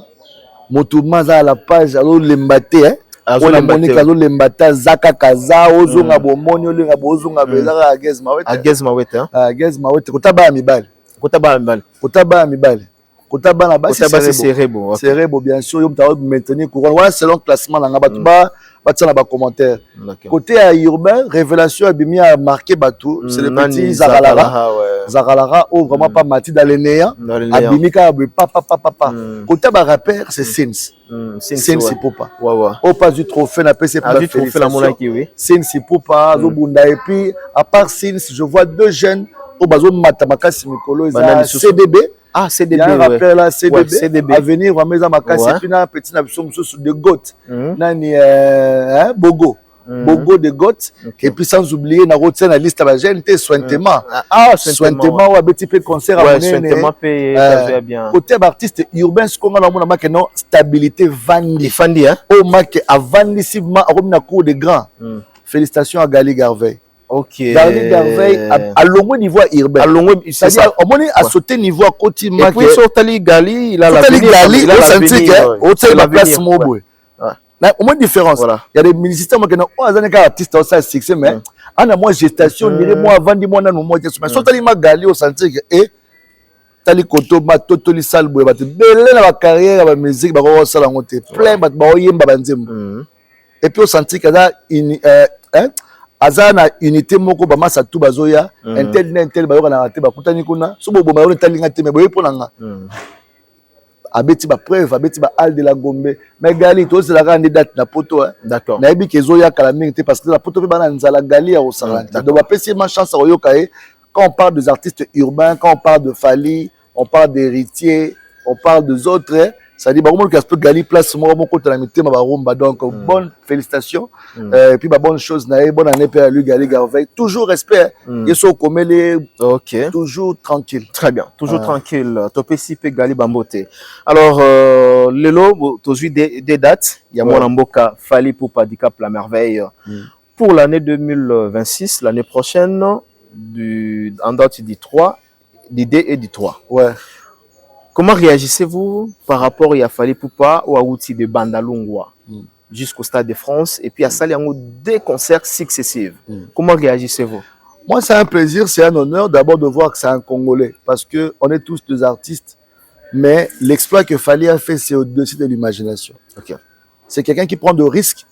motumaza à la page allo lembate hein. Azo Monica allo lembata zaka kaza ozonga bomoni olinga bozonga bezaka Agez Mawete. Agez Mawete hein. Agez Mawete kotaba mibali. Kotaba na basi c'est Rebo. C'est Rebo bien sûr, yo mtawa maintenir courant. Voilà selon classement na batu ba na ba commentaire. Côté urbain, révélation abimi a marqué batu, c'est le petit Zagalara ou vraiment pas Mati Dalenea. Abimi ka papa. Côté ba rappeur, c'est Sins. Sins Popa. Au pas du trophée na PC pour la trophée la monaki oui. Sins Popa, Zobunda et puis à part Sins, je vois deux jeunes au bazo matamaka simikolo CDB. Ah, CDB. Il y a un rappel là, CDB. À venir, on va mettre ma casse et puis un petit nabisom sur des gottes. Nani, Bogo. Bogo de gottes. Et puis sans oublier, on a retenu la liste à la gente, Sointema. Ah, Sointema, ou un petit peu concert à mener. Sointema, bien. Côté artiste urbain, ce qu'on a là, on a non stabilité Vandi. Fandi, hein? Au mac, à Vandi, si vous avez cours de grand. Félicitations à Gali Garvey. Ok. Gali Garvey, à long niveau urbain. À long niveau, c'est ça. On est à sauter niveau à côté. Et puis sur Tali Gali, il a la Gali, au centrique, au sein de la place Moboué. Au moins différence. Il y a des musiciens qui ont des artistes qui ont succès, mais on a moins gestation, moi avant, moi non, moi mais sur Tali Gali au centrique et tali koto ba totoli sal boye ba te belé na ba carrière ba musique ba ko sala ngote plein ba ba oyemba ba nzembo et puis au senti kaza aza na unité moko ba masa tout bazoya intel ba yoka na te ba kutani kuna so bo ba yo talinga te me boye ponanga abeti ba preuve abeti ba al de la Gombe mais gali to c'est la candidate na poto d'accord na yebi kezoya kala mingi parce que la poto ba na nzala gali ya osala donc ba pesi ma chance à yoka quand on parle des artistes urbains quand on parle de Fally on parle d'héritiers on parle des autres ça dit bah comment que gali place moi mon côté la mité ma baromba donc bonne félicitations et puis bah bonne chose na bonne année pour lui gali Garvey toujours respect et so comme les OK toujours tranquille très bien toujours tranquille topesi pe gali bambote alors lelo tozui des dates il y a mon mboka Fally Ipupa Handicap la merveille pour l'année 2026 l'année prochaine en date du 3 du D et du 3 ouais. Comment réagissez-vous par rapport à Fally Ipupa ou à outil de Bandalungwa jusqu'au Stade de France et puis à Saliango des concerts successifs? Comment réagissez-vous? Moi, c'est un plaisir, c'est un honneur d'abord de voir que c'est un Congolais parce que on est tous des artistes, mais l'exploit que Fally a fait, c'est au-dessus de l'imagination. Okay. C'est quelqu'un qui prend de risques.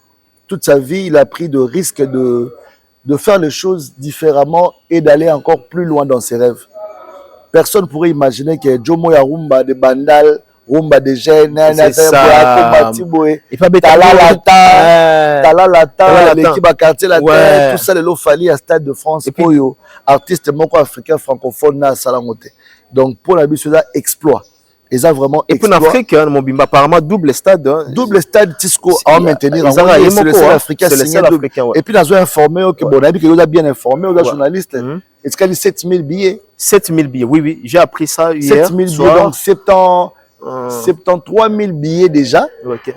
Toute sa vie, il a pris de risques de faire les choses différemment et d'aller encore plus loin dans ses rêves. Personne ne pourrait imaginer que Jomo ya rumba de Bandal, rumba de jeunes, Talalata, l'équipe à quartier la terre, tout ça, le Fally à Stade de France, pour les artistes africains francophones à Salangote. Donc pour la mission, exploit. Et ça vraiment. Et puis en Afrique, mon bimba apparemment double stade. Double stade Tisco à maintenir. C'est le seul africain signé. Et puis nous avons informé que bon, on a dit que nous avons bien informé aux journalistes. Est-ce qu'il y a 7000 billets? 7000 billets, oui, j'ai appris ça hier. 7000 billets, donc 73 000 billets déjà.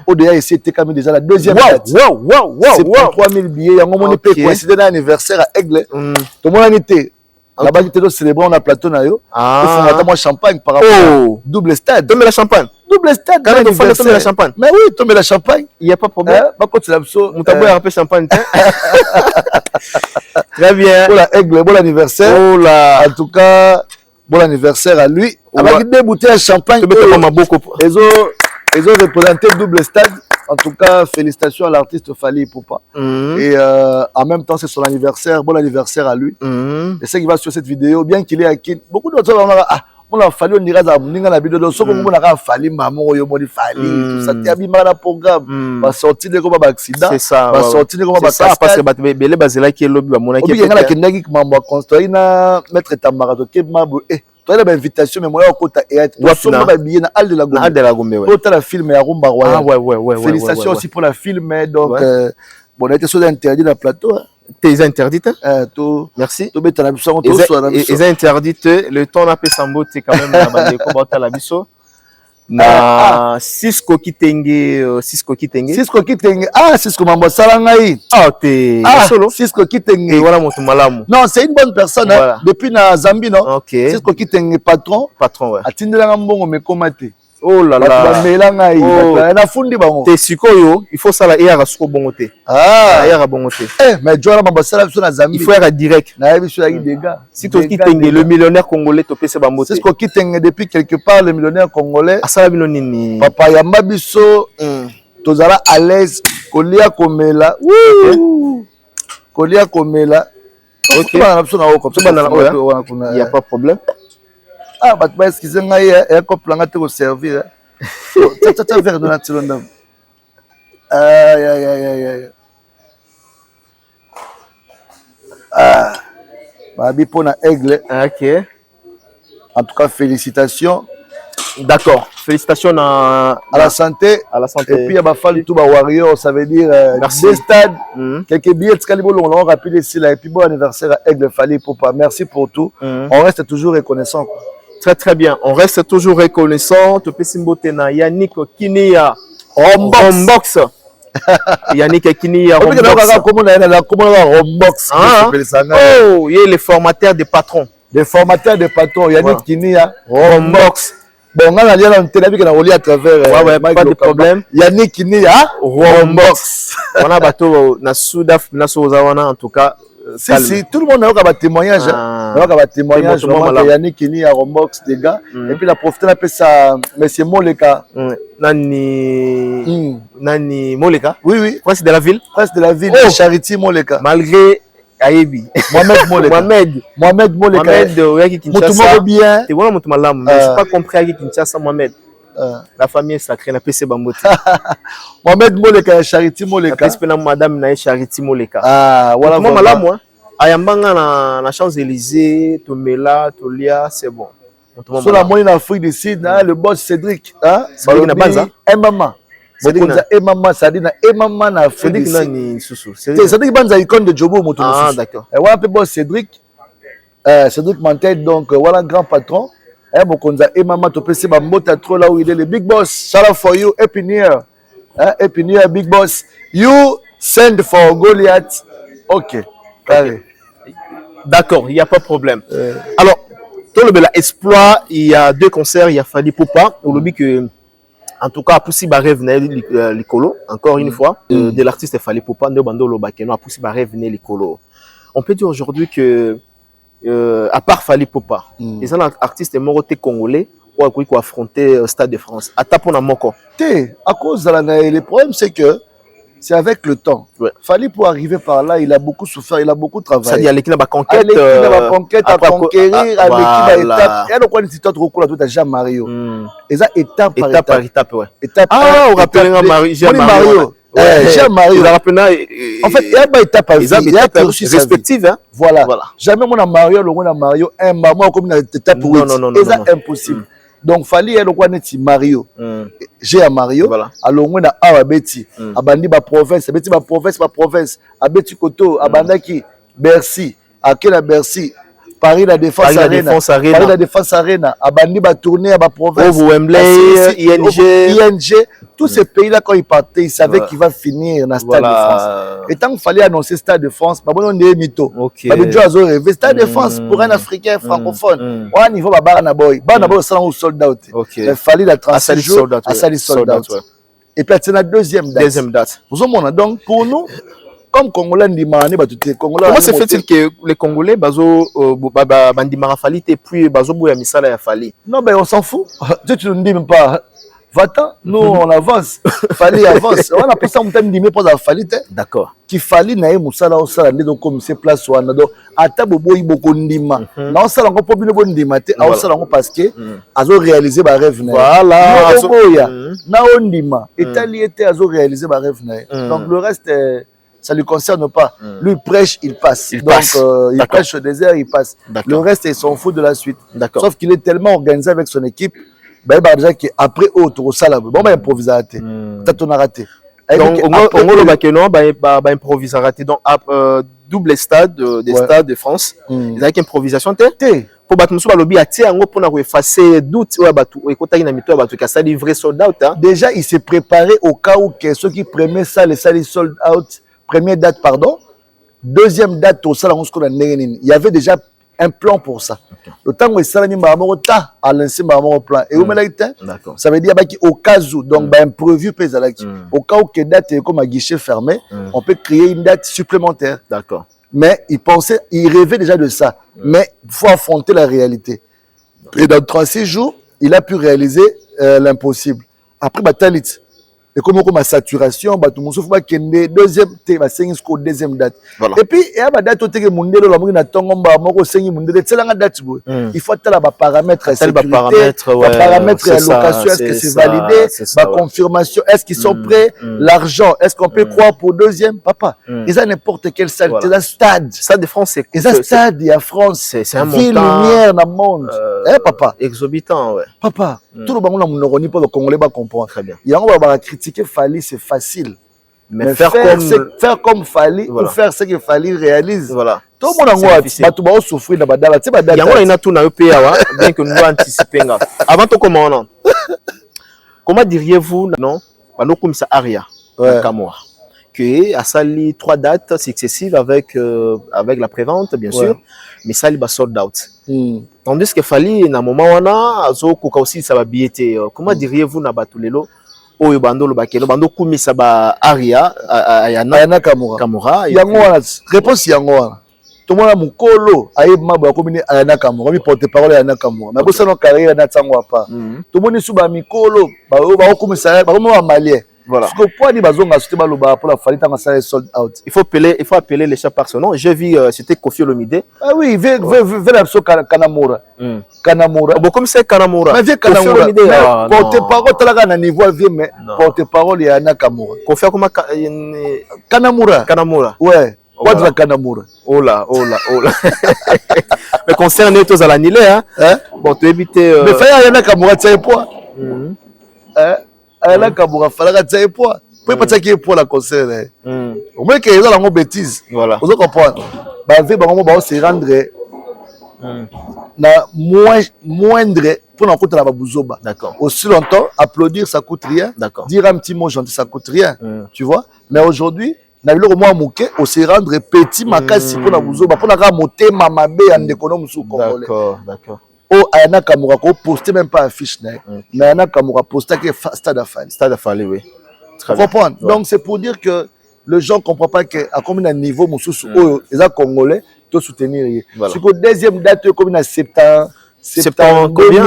Au-delà, c'était quand même déjà la deuxième date. 73 000 billets. Il y a un moment où on peut coïncider dans l'anniversaire à Aigle. Tout le monde a été. Là-bas, nous avons célébré, on a plateau. Il faut notamment champagne par rapport double stade. Tomber la champagne. Double stade. Quand même, il faut tomber la champagne. Mais oui, tomber la champagne. Il n'y a pas de problème. Nous avons un peu champagne. Très bien. Bon Aigle, bon anniversaire. En tout cas, bon anniversaire à lui. Avec des bouteilles de champagne. Ils ont représenté double stade. En tout cas, félicitations à l'artiste Fally Ipupa. Et en même temps, c'est son anniversaire. Bon anniversaire à lui. Et c'est qui va sur cette vidéo, bien qu'il est à Kin. Beaucoup d'autres gens on a fallu on ira dans la vidéo. Sauf que on a fallu maman, on a fallu tout ça. Tu as mis mal à programme. Va sortir de comme un accident. C'est ça. Va sortir de comme un accident. Parce que belé basela qui est lobby mon équipe. Il y a la Kenaki qui m'a construit na mettre tamarato qui m'a toi la invitation mais moi au côté et toi sur ma billet na Al de la Gombe. Al de la Gombe ouais. Toi la film ya Rumba Royal. Ah ouais. Félicitations aussi pour la film donc bon on a été sur interdit dans le plateau. T'es interdite merci. Ils interdite le temps n'a pas samboté quand même na combattre la biso. Na Cisco Kitenge Cisco mambo salangai solo Cisco Kitenge voilà mon malamu non c'est une bonne personne voilà. Depuis na Zambie non okay. Cisco Kitenge patron ouais atindela mbongo mekomate oh là là melanga na fundi bango te sikoyo il faut ça la ya suko bongote ya bongote mais jora mambo sala biso na Zambie il faut être direct na biso ya dégâts Cisco Kitenge le millionnaire congolais to pese bambote Cisco Kitenge depuis quelque part le millionnaire congolais asala bino nini papa ya mabiso tozala à l'aise kolia komela kolia komela OK bana biso na oko il y a pas de problème bah tu vas excuser ngai et ko planga te ko servir tata verre de la tilonda bah bipona Aigle OK en tout cas félicitations. D'accord, félicitations à la santé. Et puis il y a Fally tout warrior, ça veut dire des stades, quelques billets de calibre long rapide ici là et puis bon anniversaire à Aigle Fally Ipupa. Merci pour tout. On reste toujours reconnaissant. Très très bien, on reste toujours reconnaissant. Tu peux s'imboter na Yannick Kinia Rombox. Yannick Kinia Rombox. Oh, il est le formateur des patrons. Des formateurs de patrons, Yannick Kinia Rombox. Bon, on a bien entendu qu'on a à travers pas de problème. Yannick Kinia Rombox. On a bateau na Soudaf na Sozawana en tout cas Si, tout le monde a un témoignage. Un témoignage. Yannick Kini à Rombox, des gars. Et puis, la profité, on appelle ça M. Moleka. Nani Moleka? Oui. Prince de la ville? Prince de la ville, Charity Moleka. Malgré Ayebi. Mohamed Moleka. Mohamed Moleka. Mohamed, Kinshasa. Bien. Tu vois, mais je n'ai pas compris à Kinshasa, Mohamed. La famille est sacrée, na PC Bambote. Mohamed Moleka, Charity Moleka. Na madame na Charity Moleka. Ah, voilà. Moi malamu hein. Ayambanga na Champs-Élysées, Tomela, Tolia, c'est bon. Sur la moyenne Afrique du Sud, le boss Cédric, hein? Cédric na Banza. Emama. Cédric na Emama, ça dit na Emama na Afrique du Sud. Cédric Banza icône de Djobo Moto. Ah, d'accord. Et voilà un peu boss Cédric. Cédric Mantel, donc voilà grand patron. Eh, Mokonza Emama to pese ba mbota trop là où il est le big boss. Shout out for you, Happy New Year. Happy New Year, big boss. You send for Goliath. Ok. Carré. D'accord, il n'y a pas de problème. Alors, dans le exploit, il y a 2 concerts, il y a Fally Poupa. On le dit que, en tout cas, Poussi Barre venait l'Icolo, encore une fois, de l'artiste Fally Poupa, de Bando Lobakeno, Poussi Barre venait l'Icolo. On peut dire aujourd'hui que, à part Fally Poupa, les artistes morotés congolais ont affronté le Stade de France. À Tapona Moko. À cause de le problème, c'est que c'est avec le temps. Ouais. Fallait pour arriver par là, il a beaucoup souffert, il a beaucoup travaillé. C'est-à-dire l'équipe n'a conquête, à conquérir, avec l'équipe étape. Et donc on dit toi trop cool tout à Jean Mario. Et ça étape par étape, ouais. Ah, on rappelle Jean Mario. Jean Mario. En fait, il y a pas étape par étape respective, hein. Voilà. Jamais mon Mario, le mon Mario, un moment comme une étape pour non. Et ça impossible. Donc fallait elle quoi neti Mario j'ai à Mario alors on a a Betty abandi ba province Betty ba province a Betty Koto abandaki Bercy à quelle Bercy Paris la Défense Arena abandi ba tourner à ba province Wembley ING tous ces pays là quand ils partaient ils savaient qu'il va finir dans le Stade de France et tant qu'il fallait annoncer Stade de France bah bon on est mytho bah le Dieu a rêvé Stade de France pour un Africain francophone au niveau bah Barnaboy ça on sold out il fallait la transition à ça sold out et puis c'est la deuxième date vous avez donc pour nous comme Congolais ndimane ba tuté Congolais. Comment se fait-il que les Congolais bazo bandimara Fally et puis bazo boya misala ya Fally? Non ben on s'en fout. Tu ne dis même pas. Va-t'en, nous on avance. Fally avance. On a pas ça montagne ndimé pour la Fally. D'accord. Qui Fally na musala au sala donc comme c'est place wana donc ata bobo iboko ndima. Na on sala ngo po bino bo ndima te, on sala ngo parce que azo réaliser ba rêve na. Voilà. Na on ndima, etali était azo réaliser ba rêve na. Donc le reste ça ne lui concerne pas. Lui, il prêche, il passe. Il prêche au désert, il passe. Le reste, il s'en fout de la suite. Sauf qu'il est tellement organisé avec son équipe, il va dire qu'après, au salab, bon, bah, improviser à rater. Peut-être on a raté. Donc, on va improviser à rater. Donc, double stade, des stades de France. Il y a une improvisation. Pour battre Moussou Balobi, pour effacer doute, ça livrer sold out. Déjà, il s'est préparé au cas où ceux qui prenaient ça, les salles sold out. Première date, pardon. Deuxième date, au salon, il y avait déjà un plan pour ça. Le temps où il s'est à l'ancien plan. Et où ça veut dire qu'au cas où, donc, imprévu, au cas où que date est comme un guichet fermé, on peut créer une date supplémentaire. D'accord. Mais il rêvait déjà de ça. Mais il faut affronter la réalité. Et dans 36 jours, il a pu réaliser l'impossible. Après, et comme ma saturation, tout le monde faut deuxième date. Et puis il y a date il faut la paramètre sécurité, paramètre location, est-ce que c'est validé, la confirmation, est-ce qu'ils sont prêts, l'argent, est-ce qu'on peut croire pour deuxième papa. Ils ont n'importe quel stade, stade de France, c'est stade, il y a France, c'est un ville lumière dans le monde. Papa, exorbitant, ouais. Papa, tout le monde n'a pas de Congolais va comprendre. Très bien. Il y a un critiquer Fally, c'est facile. Mais faire comme Fally, ou faire ce que Fally réalise. Voilà. Tout le monde a souffrir dans la badala. Il y a tout dans le pays, bien que nous anticiper. Avant tout, comment diriez-vous, non, comme ça, Aria, Kamora, que a sali 3 dates successives avec la prévente, bien sûr, mais ça, il va sold out. Tandis que Fally, dans un moment où on a, aussi, ça va billetté. Comment diriez-vous, Nabatulelo? Oyo bando lo bakeno bando kumisa ba Aria ayana Kamura Kamura yango wana réponse yango wana tout le monde a mon colo, aïe mabo comme Ayana Kamura, mi porte-parole Ayana Kamura. Mais ça non carrière na tsango pas. Tout le monde est sous ba mikolo, ba comme ça, ba comme malien. Voilà. Parce que pourquoi ni bazonga sauter baloba pour la falita na ça sold out. Il faut appeler les chats par son nom. J'ai vu c'était Kofi Olomide. Ah oui, ve la so Kanamura. Kanamura. Bon comme c'est Kanamura. Mais vieux Kanamura. Porte-parole talaka na niveau vieux mais porte-parole Ayana Kamura. Kofi comment Kanamura. Kanamura. Ouais. Quoi de la Kanamura? Oh là. Mais concernant tous à l'annulé hein. Bon tu éviter mais fallait Ayana Kamura tient poids. Ayana Kamura fallait tient poids. Pour pas tient pour la concert. Au moins que ils ont la bêtise. Voilà. Vous comprenez? Bah ve ba se rendre na moindre pour n'en compter la babuzoba. D'accord. Aussi longtemps applaudir ça coûte rien. D'accord. Dire un petit mot gentil ça coûte rien. Tu vois? Mais aujourd'hui na biloko mwa muke au se rendre petit makasi pour na buzoba pour na ka motema mabe ya ndeko musu congolais. D'accord. Oh Ayana Kamura ko poster même pas affiche na. Mais Ayana Kamura poster que Stade Afali. Stade Afali oui. Très bien. Comprendre. Ouais. Donc c'est pour dire que les gens comprennent pas que à combien de niveau musu les congolais to soutenir. Voilà. Sur deuxième date comme na 72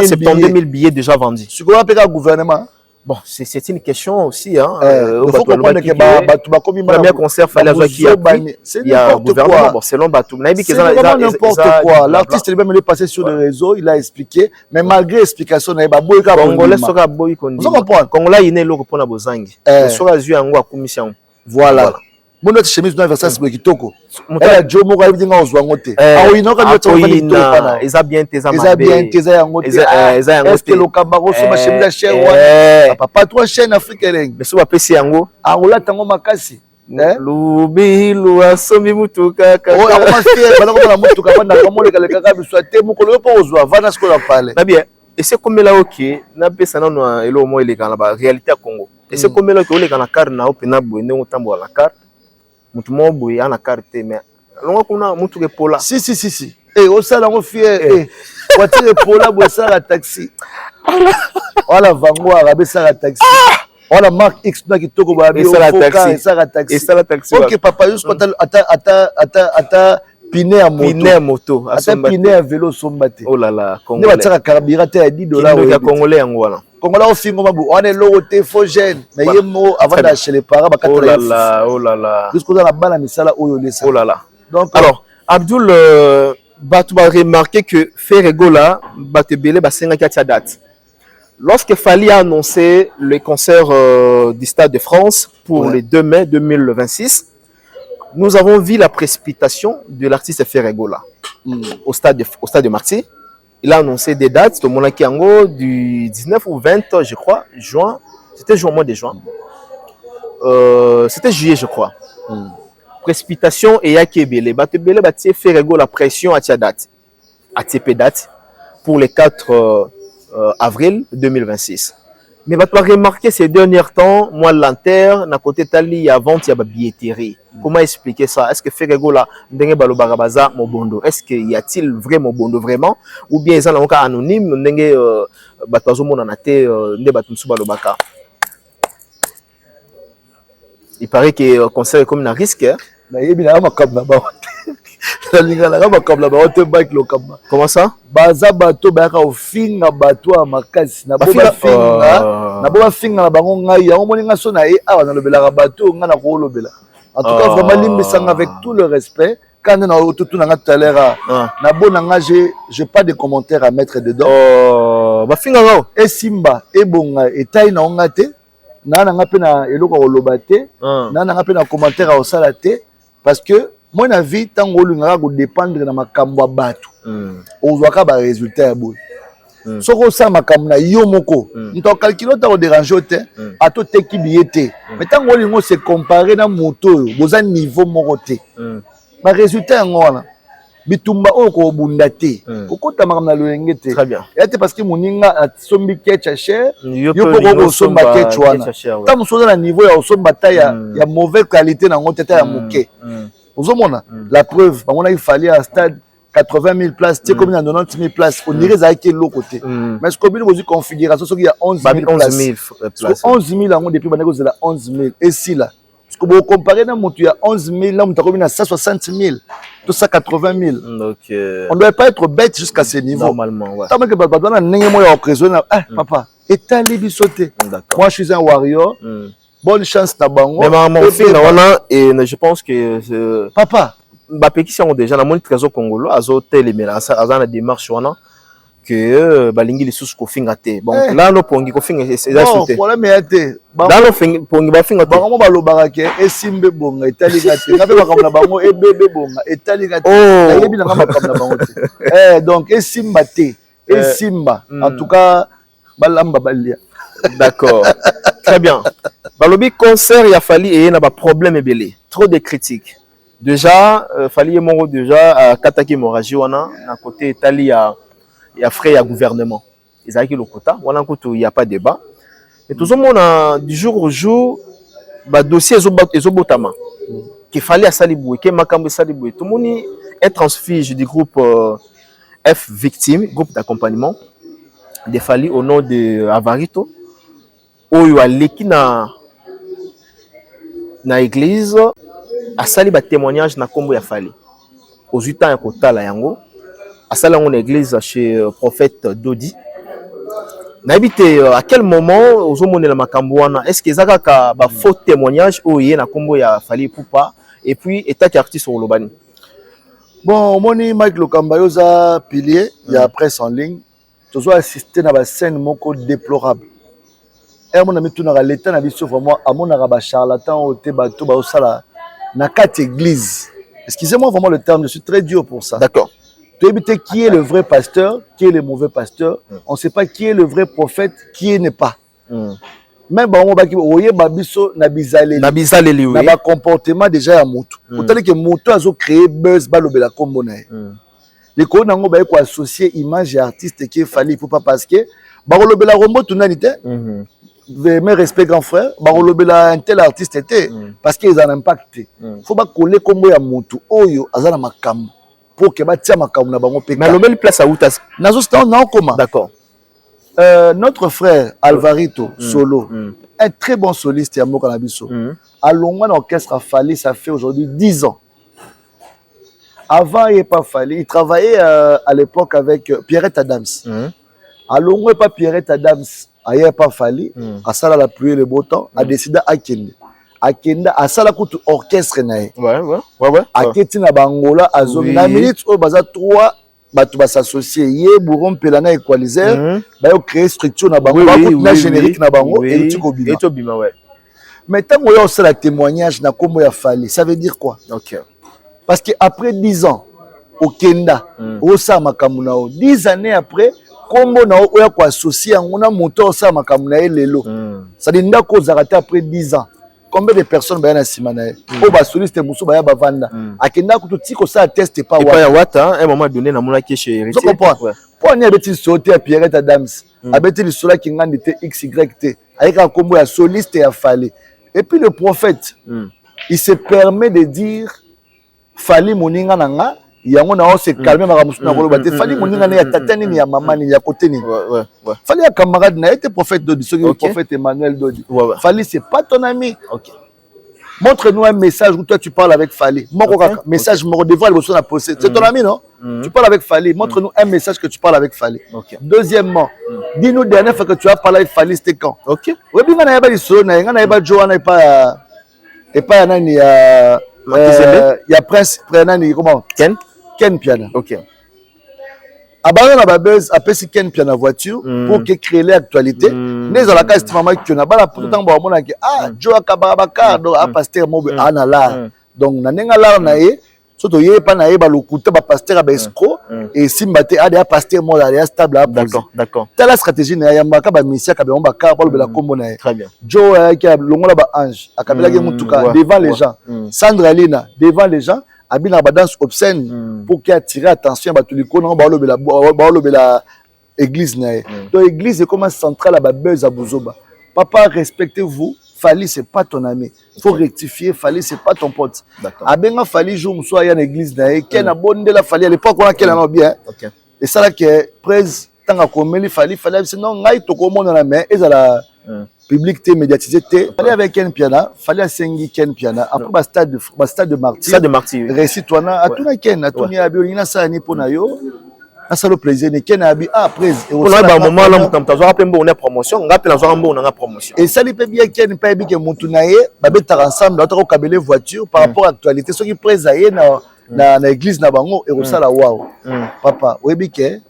000 billets déjà vendus. Sur quoi appelle le gouvernement? Bon, c'est une question aussi. Hein, il faut comprendre que le premier concert fallait avoir qui il y a n'importe quoi. Bon, selon Batou. C'est vraiment n'importe quoi. L'artiste lui-même il est passé sur les réseaux, il a expliqué, mais malgré l'explication, il y a beaucoup de Congolais sera boy qu'on dit. Congolais il est là pour na bozangi. Sera zu yango a commission. Voilà. Mon autre chemise dans Versace c'est kitoko. Elle a Joe Moko il dit nga ozwa ngote. Ah oui non quand tu vas pas eza bien tes yango. Est-ce que le Cameroun so ma chemise cher wana? Papa toi chaîne africaine. Mais so ba pesi yango. Ah ola tango makasi. Lubilu asomi mutuka kaka. Oh comment faire bana comme la mutuka bana comme le kaka biso te mukolo po ozwa vana ce qu'on a parlé. Na bien. Et c'est comme là OK, na pesa na no elo mo ile kana ba réalité ya Congo. Et c'est comme là que ole kana carte na opena bo ndenge tambo la carte. Mutu moboye ana carte mais longa kuna mutu ke pola si eh osala ngo fier voiture pola bo sala taxi wala vango arabe sala taxi wala marque X na kitoko ba bi sala taxi OK papa jusqu'à ata pine à moto ata pine à vélo sombate oh là là Congolais ne bataka carburant à $10 ya Congolais yango wana Congolais au fingo mabu on est logoté faux jeune mais yemo avant d'acheter les parents ba oh là jusqu'à la bala misala oyo lesa oh là là donc alors Abdoul Batou va remarquer que Ferregola Batebele basenga katia date lorsque Fally a annoncé le concert du Stade de France pour le 2 mai 2026 nous avons vu la précipitation de l'artiste Ferregola au stade de Marseille. Il a annoncé des dates de Monakiango du 19 ou 20, je crois, juin. C'était juin, mois de juin. C'était juillet, je crois. Précipitation et Yakebele. Batebele batie Ferregola pression à tia date. À tia date pour le 4 avril 2026. Mais tu as remarqué ces derniers temps, moi, l'antenne, à côté Tali, il y a vente, il y a billetterie. Comment expliquer ça? Est-ce que Ferregola, Ndenge Balo Barabaza, Mobondo, est-ce qu'il y a-t-il vrai Mobondo vraiment? Ou bien ils ont un cas anonyme, Ndenge Batoazo Monanate, Ndenge Batumsu Balo Baka? Il paraît que le concert est comme un risque. Comment ça? Baza bato bayaka ofinga bato ya makasi na boba finga na bango ngai ya omoninga so na e awa na lobela bato nga na ko lobela en tout cas vraiment limbisanga avec tout le respect quand on a tout na tout à l'heure na bonanga j'ai pas de commentaires à mettre dedans ba finga ngao e simba e bonga e tai na ngate na nga pe na eloko olobate na nga pe na commentaire à osala te parce que moi na vie tant olingaka ko dépendre na makambo ya bato ozwaka ba résultat ya boy soko sa makambo na yo moko nto calculer ta ko déranger te ato teki billet mais tant olingo se comparer na moto boza niveau moko te ba résultat yango wana bitumba oko bunda te kokota makambo na loyenge te très bien ya te parce que moninga sombi ketcha cher yo poko somba ketcha wana ta mosoza na niveau ya somba ta ya mauvaise qualité na ngote ta ya moke la preuve, il fallait un stade 80 000 places, c'est comme il y a 90 000 places. On dirait que c'est l'autre côté. Mais ce qu'on a une configuration, il y a 11 000 places. 11 000, depuis que 11 000. Et si là, ce vous comparez dans il y a 11 000, là, on a 160 000, 180 000. Donc, on ne doit pas être bête jusqu'à ce niveau. Normalement, ouais. Tant que papa, et t'as les sauté. Moi, je suis un warrior. Bonne chance, Nabango. Mais mon fils, et je pense que. Papa. Bapeki sont déjà dans mon trésor congolais, azoté les mélanges, azana démarche wana que balingi les sous kofinga te. Bon, là no pongi kofinga c'est ça sauté. Non, problème est là no pongi bafinga te. Bango balobaka ke esimbe bonga etalinga te. Ngabe bakamna bango ebebe bonga etalinga te. Yebi na makamna bango te. Donc esimba te, esimba. En tout cas, balamba balia. D'accord. Très bien. Balobi concert il a fallu et na ba problème ebelé. Trop de critiques. Déjà, fallait mon déjà à Kataki Moraji wana à côté Italie il y a frais à gouvernement. Ils ont qui le quota, wana il y a pas de débat. Et tout le monde du jour au jour ba dossier ezobotama. Qu'il fallait à Salibou que makambo Salibou tout le monde est transfigé du groupe F victime, groupe d'accompagnement. Il fallait au nom de Avarito oyo aleki na église asali ba témoignage na kombo ya fali aux 8 ans ya kotala yango asala en église chez prophète Dodi na habité à quel moment ozomonela makambo wana est-ce que ezaka ba faux témoignage oyo na kombo ya fali pupa et puis état artiste au lobani bon moni Mike Lokamba yoza pilier il y a presse en ligne toujours assister na ba scène moko déplorable et mon ami tout na l'état na biso vraiment à mon araba charlatan au te bato ba osala na quatre églises. Excusez-moi vraiment le terme, je suis très dur pour ça. D'accord. Tu éviter qui est le vrai pasteur, qui est le mauvais pasteur. On ne sait pas qui est le vrai prophète, qui n'est pas. Même on va dire babiso na bizaleli oui. Na ba comportement déjà ya mutu. Autant que mutu azo créer buzz balobela kombo na. Les ko nango ba ko associer image et artiste qui fallait faut pas parce que balobela rombo tunanité. Mes respects grand frère, barolobela un tel artiste était parce qu'ils ont un impact. Faut pas coller comme ya mutu oyo azana makambo pour que ba tia makambo na bango peka. Mais lobeli place à outas. Nazo stand non comment. D'accord. Notre frère Alvarito Solo, un très bon soliste ya moka na biso. À Longwa l'orchestre Fali, ça fait aujourd'hui 10 ans. Avant il n'est pas Fali, il travaillait à l'époque avec Pierrette Adams. À Longwa pas Pierrette Adams. Aïe pas fallu, à ça la pluie le beau temps, a décidé à Kende. À Kende, à ça la coûte orchestre naï. Ouais. À Ketina Bangola, à Zomi. Na minute au baza 3, tu vas s'associer. Yé, Bouron, Pelana, Equalizer, bah, créer structure na Bango, na générique na Bango, et tu cobina. Mais tant qu'on a aussi la témoignage, na comment il a fallu, ça veut dire quoi? Ok. Parce qu'après 10 ans, au Kenda, au Samakamuna, 10 années après, kombo na oya ko associer ngona moto sa makambo na lelo ça dit ndako zarata après 10 ans combien de personnes ba na sima na o ba soliste muso ba ya bavanda akenda ko tuti ko ça teste pas wa ya wata un moment donné na mona ki chez héritier pour ni abeti sauter à Pierrette Adams abeti le sola ki ngandi te XYT avec kombo ya soliste ya Fali et puis le prophète il se permet de dire Fali moninga nanga yango na se calmer makamusu na koloba te fali moninga ne ya tatani ni ya mama ni ya côté ni fali ya camarade na était prophète Dodi ce que prophète Emmanuel Dodi fali c'est pas ton ami. Montre-nous un message où toi tu parles avec Fali. Message me redévoile le na possède. C'est ton ami non? Tu parles avec Fali. Montre-nous un message que tu parles avec Fali. Deuxièmement, dis-nous dernière fois que tu as parlé avec Fali c'était quand? OK. Oui bien na ya ba liso na nga na ba Joana et pas nani ya il y a Prince Prenani comment? Ken Piana. Ok. Abandonne la babeuse, après si Ken Piana voiture pour créer l'actualité. N'est dans la case de maman qui n'a pas la pourtant bon mon qui Joa Kabarabaka do a pasteur mo anala. Donc nanenga la na e surtout yé pas na e ba lokuta ba pasteur ba escroc et simbate a des pasteur mo la stable à d'accord. Telle la stratégie na ya mbaka ba misia ka ba mbaka ba la kombo na e. Très bien. Joa qui a longola ba ange akabela ke mutuka devant les gens. Sandra Lina devant les gens abina ba danse obscène pour qu'il attire attention ba tuliko na ba lobela église na e. Donc église est comme centrale à ba buzz à Buzoba. Papa respectez-vous. Fali c'est pas ton ami. Faut rectifier. Fali c'est pas ton pote. Abenga Fali jour muso ya na église na e ken a bonde la Fali à l'époque on a ken na bien. Et ça là que presse tanga komeli Fali sinon ngai to ko mona na mais ezala public té médiatisé té fallait avec Ken Piana fallait sengi Ken Piana après stade de martyr stade de martyr récit toi na atuna Ken atuna abi ina sa ni pona yo asa le plaisir ne Ken abi après on a un moment là on t'a rappelé on a promotion on rappelle on a promotion et ça li peut bien Ken pas bi que mutunaye ba beta ensemble dans ko kabele voiture par rapport à actualité ce qui présaye na église na bango et ça la wow papa webi ke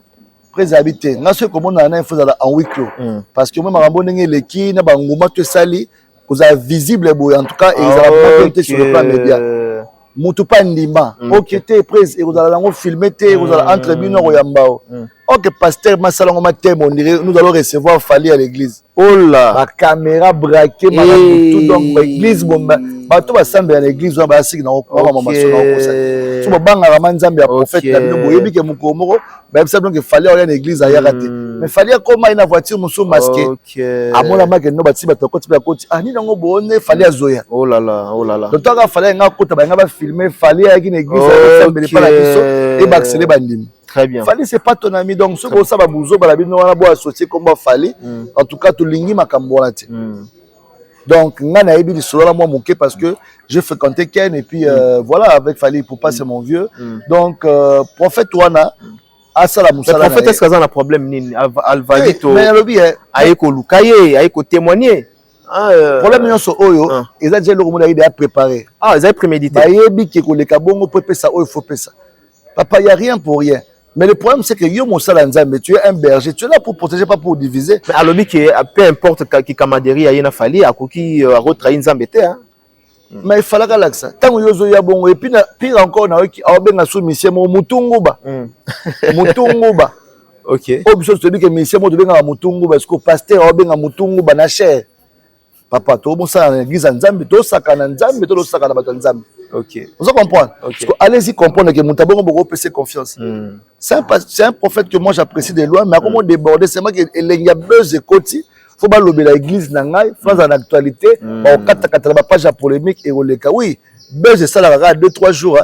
près habité nga ce comment na il faut en huis clos parce que moi marambo ndenge leki na banguma to sali vous avez visible en tout cas et ils ont pas sur le plan média mutu pa ndima OK té près et vous allez filmer té vous allez entre bino yambao OK pasteur masalango matemo nous allons recevoir Fally à l'église oh là la caméra braquée tout donc l'église bomba bato basambe à l'église on ba sik na ko mama sona ko ça so banga ramanzambe ya prophète na bino boyebi ke mukomoko ba ça donc Fally à l'église aya raté mais Fally comment une voiture muso masqué amona make no bati bato ko tipa ko ani nango bonne Fally azoya oh là là donc toi Fally nga kota ba nga ba filmer Fally à une église à sambe pas la biso et ba accélérer bandimi. Très bien. Fally c'est pas ton ami donc ce que ça va bouzo ba la bino wana bo associer comme Fally en tout cas to lingi makambo wana ti. Donc nga na yebi solo la moi moké parce que j'ai fréquenté Ken et puis voilà avec Fally pour pas c'est mon vieux. Donc prophète wana asala musala. Prophète est-ce qu'il y a un problème ni Alvarito mais lobi ayeko lukaye ayeko témoigner. Problème nyonso oyo eza déjà le monde a préparé. Ah ils avaient prémédité. Ba yebi ke ko leka bongo pour ça oyo faut ça. Papa il y a rien pour rien. Mais le problème, c'est que yo mosala nzambe, tu es un berger, tu es là pour protéger, pas pour diviser. Mais alors, peu importe qui camadérie a Fally, à qui a retrahi nzambe té hein. Mais il fallait que ça. Tant que yo ya bon et puis pire encore na qui a ben na soumission mutunguba. Mutunguba. OK. Obso celui que mission mo de ben na mutunguba parce que pasteur a ben na mutunguba na cher. Papa to mo sa na église nzambe to sakana nzambe to sakana bato nzambe. OK. Vous comprenez? Parce que allez-y comprendre que Moutabongo beaucoup peut se confiance. C'est un prophète que moi j'apprécie des lois, mais comment déborder, c'est moi qui il y a besoin de côté. Faut pas l'obéir à l'église nangai, France en actualité, au 4 page polémique et au leka. Oui, besoin ça la 2-3 jours,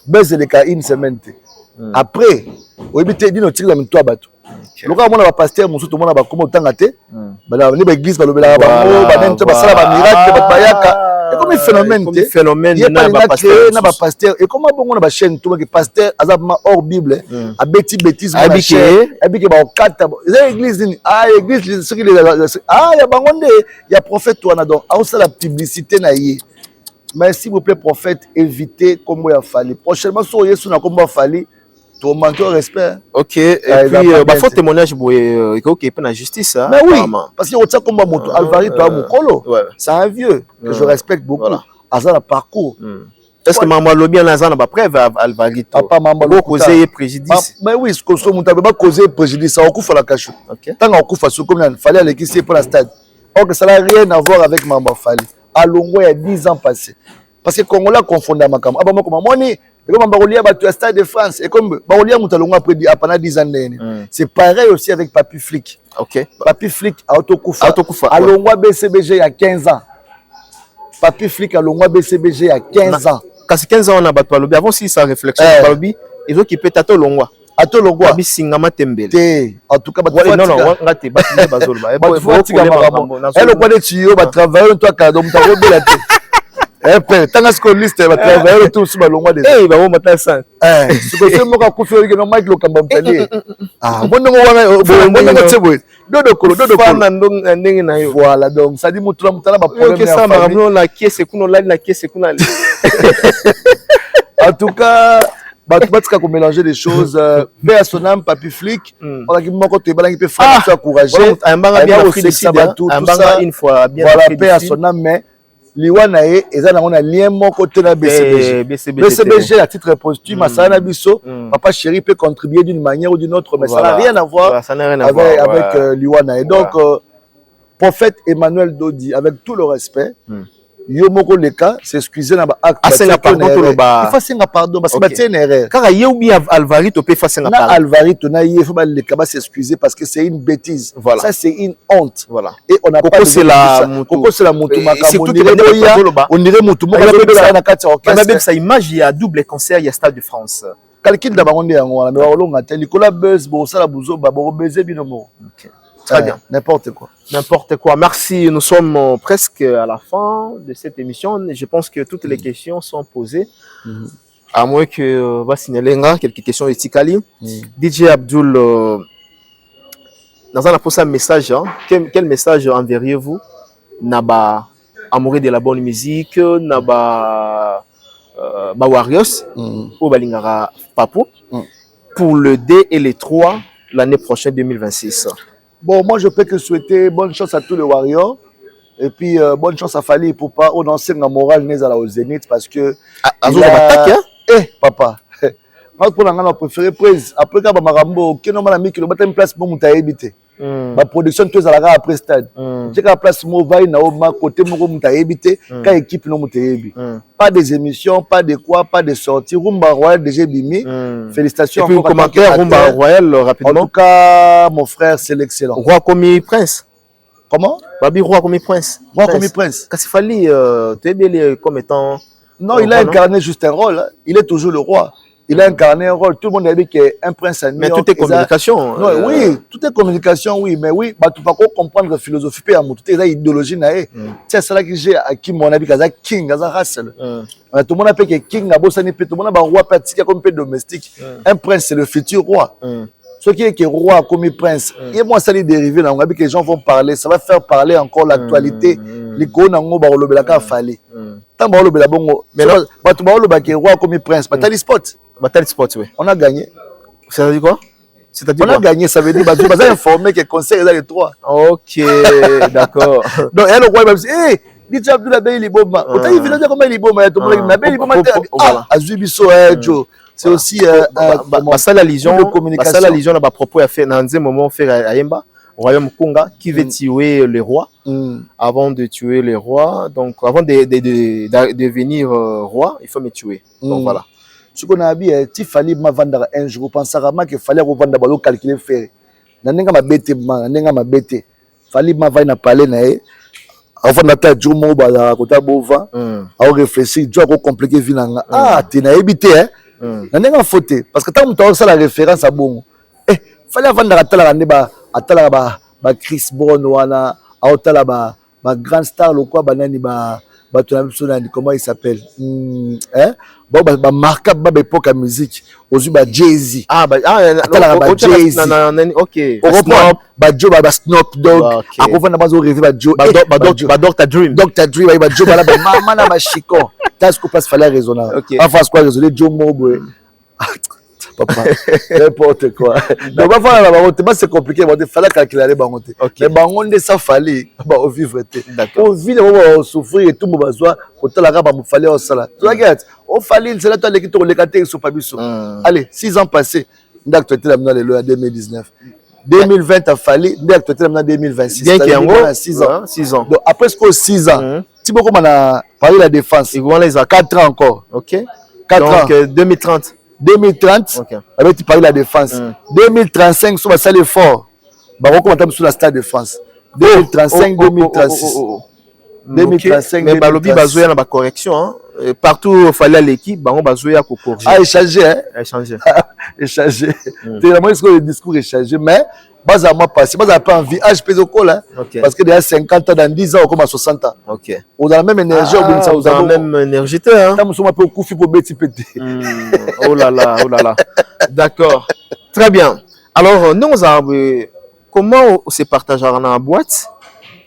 besoin de cas une semaine. Après, au éviter dit notre dans toi bateau. Le cas mon pasteur mon tout le monde va comment tangate, bah l'église va l'obéir à bango, bah même ça sala ba miracle ba bayaka. Et comme phénomène il y a pas pasteur et comment bon on a chaîne tout que pasteur azabma hors bible a bêtise habité ba 4 l'église église ce qui il y a bangonde il y a prophète toi donc a aussi la publicité na yé mais s'il vous plaît prophète évitez comme il a fallu prochainement sur Yesu na comme il a fallu tu manques au respect. OK et puis bah faut témoignage boye OK peut la justice hein. Mais oui parce que on tient comme moto Alvarito Mukolo c'est un vieux que je respecte beaucoup azana parcours. Est-ce que maman lobi en azana ba preuve Alvarito papa maman lo causer préjudice. Mais oui ce que so mutabe ba causer préjudice ça okufa la cache. Tant okufa so comme il fallait aller ici pour la stade. Donc ça n'a rien à voir avec maman Fally. À Longo il y a 10 ans passés. Parce que Congolais confondent makam. Abamo comme moni et comme Barolia battu à Stade de France et comme Barolia Moutalongo après pendant 10 ans. C'est pareil aussi avec Papi Flick. OK. Papi Flick à Autokufa. À Longo BCBG il y a 15 ans. Papi Flick à Longo BCBG il y a 15 ans. Quand 15 ans on a battu Balobi avant si sa réflexion Balobi ils ont qui peut tato Longo. Ato Longo. Abi singama tembele. En tout cas non ngate battu bazolba. Et le point de tuyau va travailler toi quand on t'a robé la tête. Tant que liste va travailler tout sur le long des eh bah on matin ça ce que c'est moi qui fait que non Mike Lokamba mpeli ah bon non wana tsebo dodo kolo ndenge na yo voilà donc ça dit mutula mutala ba problème que ça marabno la kiese kuno la kiese kuna en tout cas batika ko mélanger des choses paix à son âme Papi Flick on a qui moko te balangi pe frère tu encourager ambanga bien aussi de ça ambanga une fois bien voilà paix à son âme mais liwana ye eza na ngona lien moko te na BCBG à titre posthume masana biso papa chéri peut contribuer d'une manière ou d'une autre mais ça n'a rien à voir avec liwana et donc prophète Emmanuel Dodi avec tout le respect yo moko leka s'excuser na ba acte il faut senga pardon parce que c'est une erreur car yebi Alvarito peut faire senga pardon Alvarito na ye faut ba leka ba s'excuser parce que c'est une bêtise ça c'est une honte voilà et on a pas c'est la mutu makambo on dirait mutu moko na kati orchestre sa image il y a double concert il y a Stade de France calcul da bango yango wana mais olonga te likola buzz bo sala buzo ba bo baiser binomo Très bien. N'importe quoi. N'importe quoi. Merci. Nous sommes presque à la fin de cette émission. Je pense que toutes les questions sont posées. À moins que va signaler quelques questions de Tikali. DJ Abdul, dans un message, hein, quel message enverriez-vous Naba amoureux de la bonne musique, Naba Warriors, ou Balingara Papo, pour le D et les 3 l'année prochaine 2026. Bon, moi je peux que souhaiter bonne chance à tous les Warriors. Et puis bonne chance à Fali pour pas on enseigne la morale au Zénith parce que papa. Moi pour l'angana préféré prise après quand Marambo qui normalement ami qui le battre une place pour monter habiter. Ma production tous à la après stade. J'ai la place mo vai na o ma côté mo monter habiter quand équipe no monter habiter. Pas des émissions, pas de quoi, pas de sorties. Rumba Royal déjà bimi. Félicitations. Et puis commentaire Rumba Royal rapidement. En tout cas, mon frère, c'est l'excellent. Roi comme prince. Comment? Babi Roi comme prince. Roi comme prince. Quand il fallait tu es bien comme étant. Non, il a incarné juste un rôle. Il est toujours le roi. Il a incarné un rôle. Tout le monde a dit qu'il est un prince à New York. Mais tout est communication. Non, oui, tout est communication, oui. Mais oui, tu peux pas comprendre la philosophie. Tout est idéologie. C'est ça que j'ai à qui mon avis, King, Russell. Tout le monde a que King, tout le monde a roi pratique comme peu domestique. Un prince, c'est le futur roi. Ce qui est roi comme prince. Et moi, ça les dérivé. On a vu que les gens vont parler. Ça va faire parler encore l'actualité. Les Konango, Barolobelaka, Fali. Tant Barolobelabongo. Mais là, tu Barolobaki, roi comme prince. Bataille spot. Bataille spot, oui. On a gagné. C'est-à-dire quoi? On a gagné, ça veut dire que tu vas informer que le conseil est les 3. Ok, d'accord. Donc, elle, le roi, il va dire, hé, dis-tu Abdoulaye Bey Liboma. On t'a dit, viens dire comment il est bon, mais tout le monde dit, Bey Liboma, Azubiso, Joe. C'est aussi ça la légion de communication. Ça la légion a propos à faire dans un moment faire à Yemba, au royaume Konga, qui veut tuer les rois. Avant de tuer les rois, donc avant de devenir roi, il faut me tuer. Donc voilà. Ce qu'on a dit, il fallait vendre un jour. Je pense qu'il fallait vendre pour calculer faire. Nanenga ma bête, nanenga ma bête. Fallait vendre na palais na e. Avant d'attendre jour mo bala kota bova. A réfléchir, tu as compliqué vie nanga. Ah, tu n'as évité hein. Nanenga faute parce que tant que tu as la référence à bon. Fallait vendre atala ba Chris Brown wana, atala ba grand star le quoi banani ba comment il s'appelle bon marquable ba époque à musique aujourd'hui ba Jay-Z Jay-Z ok ba Joe ba Snoop Dogg avant na bazo rêver ba Joe ba Dr Dream ba Joe ba mama na ba Chico t'as ce qu'on passe fallait raisonner en face quoi raisonner Joe Mobo papa n'importe quoi donc va la c'est compliqué il fallait calculer les bangote mais bangonde ça fallait au vivre au vivre on souffrir et tout mon besoin quand la raba me fallait au sala tu regardes au fallait c'est là toi l'équipe le caté sur pas biso allez 6 ans passés d'actualité là maintenant le 2019 2020 a fallu d'actualité là maintenant 2026 bien qu'il y a 6 ans donc après ce 6 ans tu peux comment on a parlé la défense ils vont les à 4 ans encore OK 4 ans donc 2030 2030, avec tu parles de la défense. 2035, sur ça l'effort. Bah, on commence sur la Stade de France. 2035, 2036. 2035, mais Balobi Bazoya n'a pas correction. Hein. Partout, il fallait l'équipe, on Bazoya pour corriger. Ah, échanger, hein? Échanger. Échanger. C'est la moindre que le discours échanger, mais base à moi passé, base à pas envie, je pèse au col, parce que déjà 50 ans, dans 10 ans, on commence à 60 ans. Ok. On a la même énergie, on a la même énergie, hein? Nous sommes un peu couffés pour bêter péter. Oh là là, oh là là. D'accord. Très bien. Alors, nous, comment on se partage dans la boîte?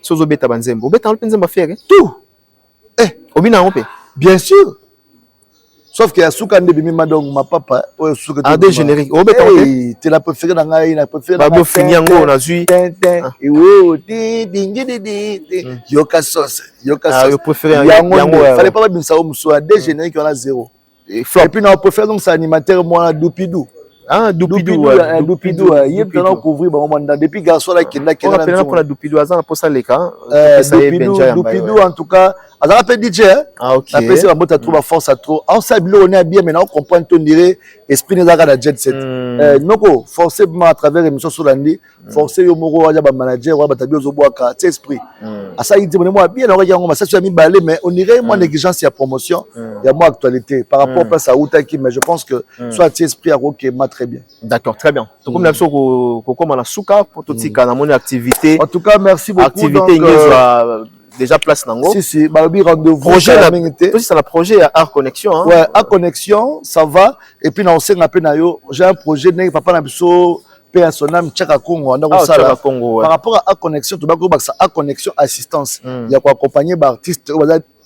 Si vous avez Banzembo, vous avez faire tout. Bien sûr. Sauf qu'il y a Soukande Bimima donc ma papa ah des génériques tu l'as préféré dans la préféré Babo fini en on a vu et oh yoka sauce yo préféré fallait pas bien ça au soit des génériques on a 0 et puis on préfère donc ça animateur moi Doupidou Doupidou il est dans couvrir depuis garçon là qui n'a on a Doupidou azan pour ça les cas Doupidou en tout cas azala pe DJ ah OK napesi ba mota trop ba force à trop on s'habille on est bien mais on comprend ton dirait esprit nezaka na jet set noko forcément à travers émission sur l'andi forcer yo moko wa ba manager wa batabi ozoboaka ti esprit asa yidi mo bien na yango ma ça mi balé mais on irait moins négligence ya promotion ya moi actualité par rapport à ça outaki mais je pense que soit ti esprit à OK ma très bien. D'accord, très bien. Donc comme la biso ko koma na suka pour tout tika na mon activité. En tout cas merci beaucoup activité donc déjà place nango. Si balobi rendez-vous projet aussi c'est la projet à Art Connexion hein. Ouais, Art Connexion ça va et puis na on sait ngape na yo j'ai un projet né papa na biso pe son âme Tchaka Congo na ko sala par rapport à Art Connexion to ba ko baksa Art Connexion assistance il y a quoi accompagner ba artiste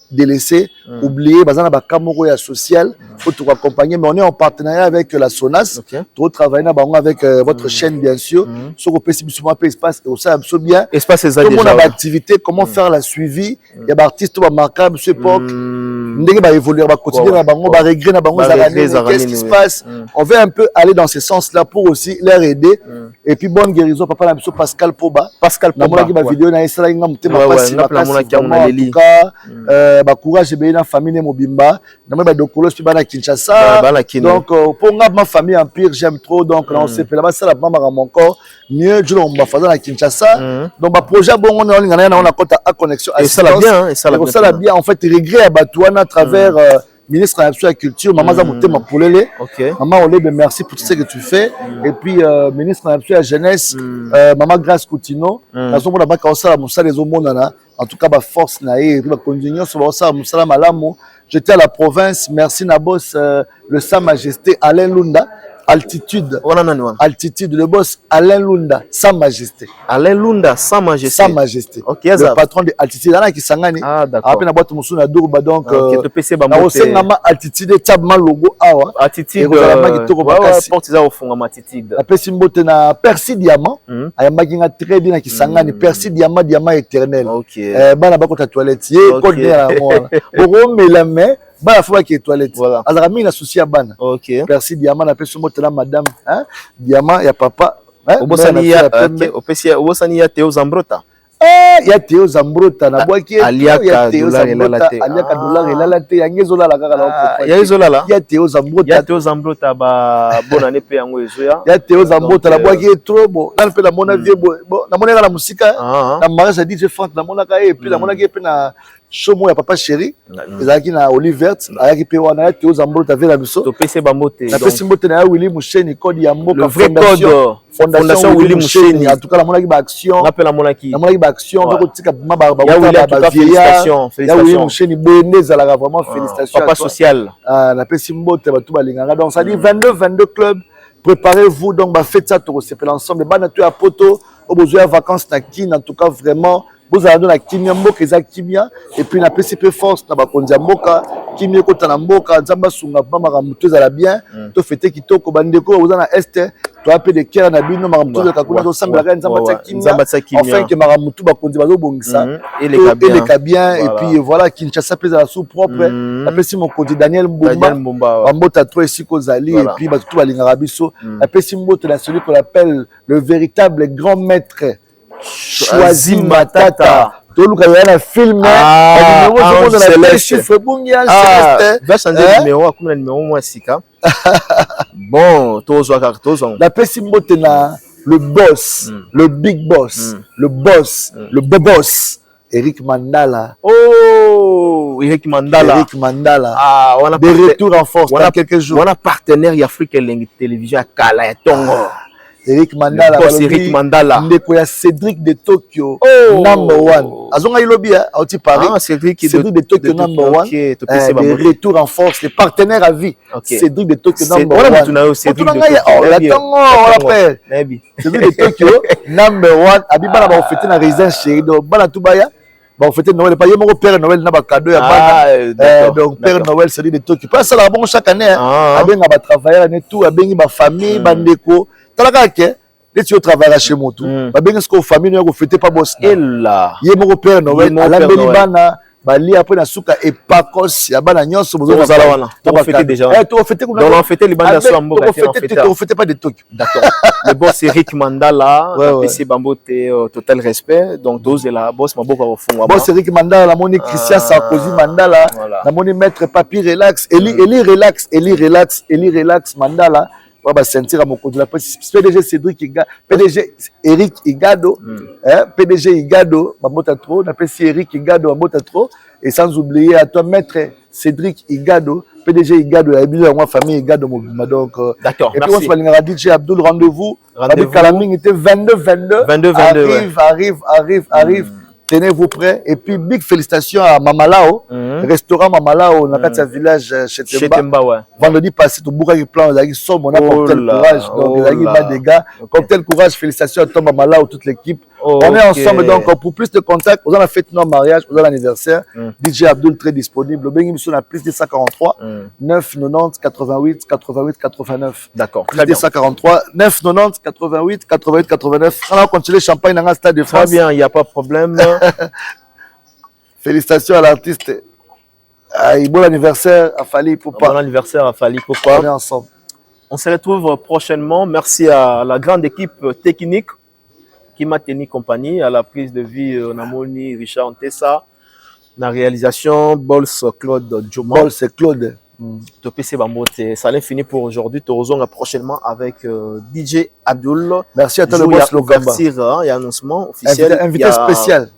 délaissé, oublié, bazana ba kamoko ya social, faut tout accompagner mais on est en partenariat avec la Sonas, tout travailler na bango avec votre chaîne bien sûr, sur au possible souvent peu espace et ça absolument bien. Espace c'est ça déjà. Comment on a activité, comment faire la suivi, il y a des artistes ba marquables sur époque, ndenge ba évoluer ba continuer na bango ba regret na bango qu'est-ce qui se passe? On veut un peu aller dans ce sens-là pour aussi les aider et puis bonne guérison papa na biso Pascal Poba na mona ki ba vidéo na esala nga mutema pasi na ba courage be na famille mobimba na ba dokolo spi bana Kinshasa donc pour ma famille empire j'aime trop donc on s'est fait là-bas ça la mama mon corps mieux je on va faire na Kinshasa donc ba projet bon on a na kota à connexion et ça la bien et ça la bien en fait regret à Batouana à travers ministre de la culture maman za mutema polele maman Olebe merci pour tout ce que tu fais et puis ministre de la jeunesse maman Grace Coutino na so mona ba ka osala musala les omonana en tout cas ba force na et puis ba continuer sur ba osala musala malamu j'étais à la province merci na boss le Sa Majesté Alain Lunda altitude altitude le boss Alain Lunda Sa Majesté Alain Lunda Sa Majesté Sa Majesté le patron de altitude là qui sangani après na boîte musu na Durba donc to PC ba moté na altitude tabma logo awa altitude porte za ofunga altitude la pesi mbote na Percy Diamant ayambaki nga très bien na kisangani Percy Diamant diamant éternel bana bako ta toilette ye code na mona oro melame ba faut que toilette azara mi na souci ya bana Percy Diamant na pesi mbote na madame hein Diamant ya papa obosani ya opesi obosani ya Théo Zambrota ya Théo Zambrota na bwaki aliaka dollar elala te yangezola la kaka na ya ezola ya Théo Zambrota ya Théo Zambrota ba bonane pe yango ezoya ya Théo Zambrota la bwaki trop bon na pe la mona vie bon na mona la musika na mariage DJ Frank na mona ka et puis na mona ki pe na show ya papa chéri ezaki na Olive Verte ayaki pe wana ya Théo Zambrota avec la biso to PC ba moté na PC mbote na Willy Moucheni code ya mboka le vrai code fondation Willy Moucheni en tout cas la mona ki ba action na pe la mona ki action ko tika ma ba félicitations Willy Moucheni bonne la vraiment félicitations papa social na PC mbote ba tout ba linganga donc ça dit 22 clubs préparez-vous donc ba fête ça to se fait ensemble bana tu à poto au besoin de vacances na kin en tout cas vraiment vous allez dans la kimia mboka eza kimia et puis na PCP force na bakonzi ya mboka kimia kota na mboka nzamba sunga bama mutu za la bien to fete kitoko bandeko vous na est to appel de kera na bino maramutu za kakuna to sambela ka nzamba tsa kimia enfin que maramutu bakonzi bazo bongisa et les bien et puis voilà Kinshasa pesa sous propre na pesi mokonzi Daniel Mbumba bambota trop esiko zali et puis batu balingaka biso na pesi mbote na celui qu'on appelle le véritable grand maître Choisi Matata toluka yana film numéro chiffre bungia va changer numéro comme le numéro moins sika bon tozo la pesi mbote na le boss le big boss le boss le boss Eric Mandala Eric Mandala on a de retour en force dans quelques jours on a partenaire Afrique Télévision à Kala ya Tongo Eric Mandala ndeko ya Cédric de Tokyo number 1 azonga ilobia auti Paris Cédric de Tokyo number 1 de retour en force les partenaires à vie Cédric de Tokyo number 1 Cédric de Tokyo number 1 abibana ba fêter na résidence chérie do bana tubaya ba fêter Noël pas yemo Père Noël na ba cadeau ya bana donc Père Noël Cédric de Tokyo pas ça la bon chaque année abenga ba travailler na tout abengi ba famille bandeko talaka ke tu au travail chez moi tout ba bengi sko famille no ko fêter pas boss ella yemo Père Noël ala belibana bali après na suka et pakos ya bana nyonso bozo Tozala wana. On fêtait déjà. on fêtait Donc on fêtait les bandes sur Mboka. on fêtait pas de Tokyo. D'accord. Le boss Eric Mandala, Ouais. PC Bambote, total respect. Donc dose la boss Maboka au fond. Boss Eric Mandala, la moni Christian Sarkozy Mandala, Voilà. la moni maître Papi relax, Eli relax Mandala. Ouais, bah sentir à mon côté la PDG Cédric Igado, PDG Eric Igado, PDG Igado, Mabota trop, on appelle Eric Igado, Mabota trop, et sans oublier à toi maître Cédric Igado, PDG Igado, et bien moi famille Igado, donc d'accord. Et puis on se parle à DJ Abdul rendez-vous avec Kalaming était 22 arrive. Tenez-vous prêts. Et puis, big félicitations à Mamalao, restaurant Mamalao, dans le village chez Temba. Ouais. Vendredi passé, au Bourg plan, il y a eu somme, on a cocktail courage. Donc, il y a eu pas de gars. Cocktail courage, félicitations à Tom Mamalao, toute l'équipe. On est ensemble, donc, pour plus de contacts, on a fête notre mariage, on a l'anniversaire. DJ Abdul très disponible. Le Bengi Mission a plus de 143, 990 88 89. D'accord. Plus de 143, 990 88 89. On a continué Champagne dans le Stade de France. Très bien, il n'y a pas de problème. Félicitations à l'artiste. Bon anniversaire à Fali Poupa. Bon anniversaire à Fali Poupa. On est ensemble. On se retrouve prochainement. Merci à la grande équipe technique qui m'a tenu compagnie à la prise de vie Namoni, Richard Antessa, la réalisation Bols Claude Djoma. Bols c'est Claude. Topé Bambote. Ça allait finir pour aujourd'hui. Te rejoindre prochainement avec DJ Abdul. Merci à toi le boss Logamba. Il y a un annoncement officiel. Invité spécial.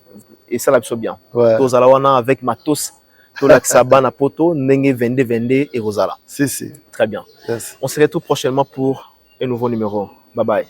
Et ça l'a bien. Ouais. Tozalawana avec Matos. Tolak Sabana Poto, Nenge 22 et Rosala. Si. Très bien. Yes. On se retrouve prochainement pour un nouveau numéro. Bye bye.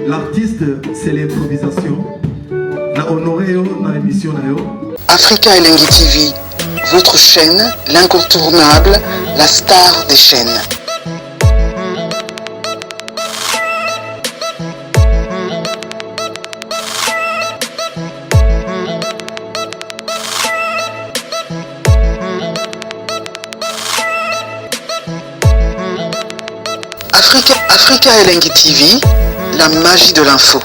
L'artiste, c'est l'improvisation. Na honoré dans l'émission. Africa Elengi TV, votre chaîne, l'incontournable, la star des chaînes. Africa Elengi TV, la magie de l'info.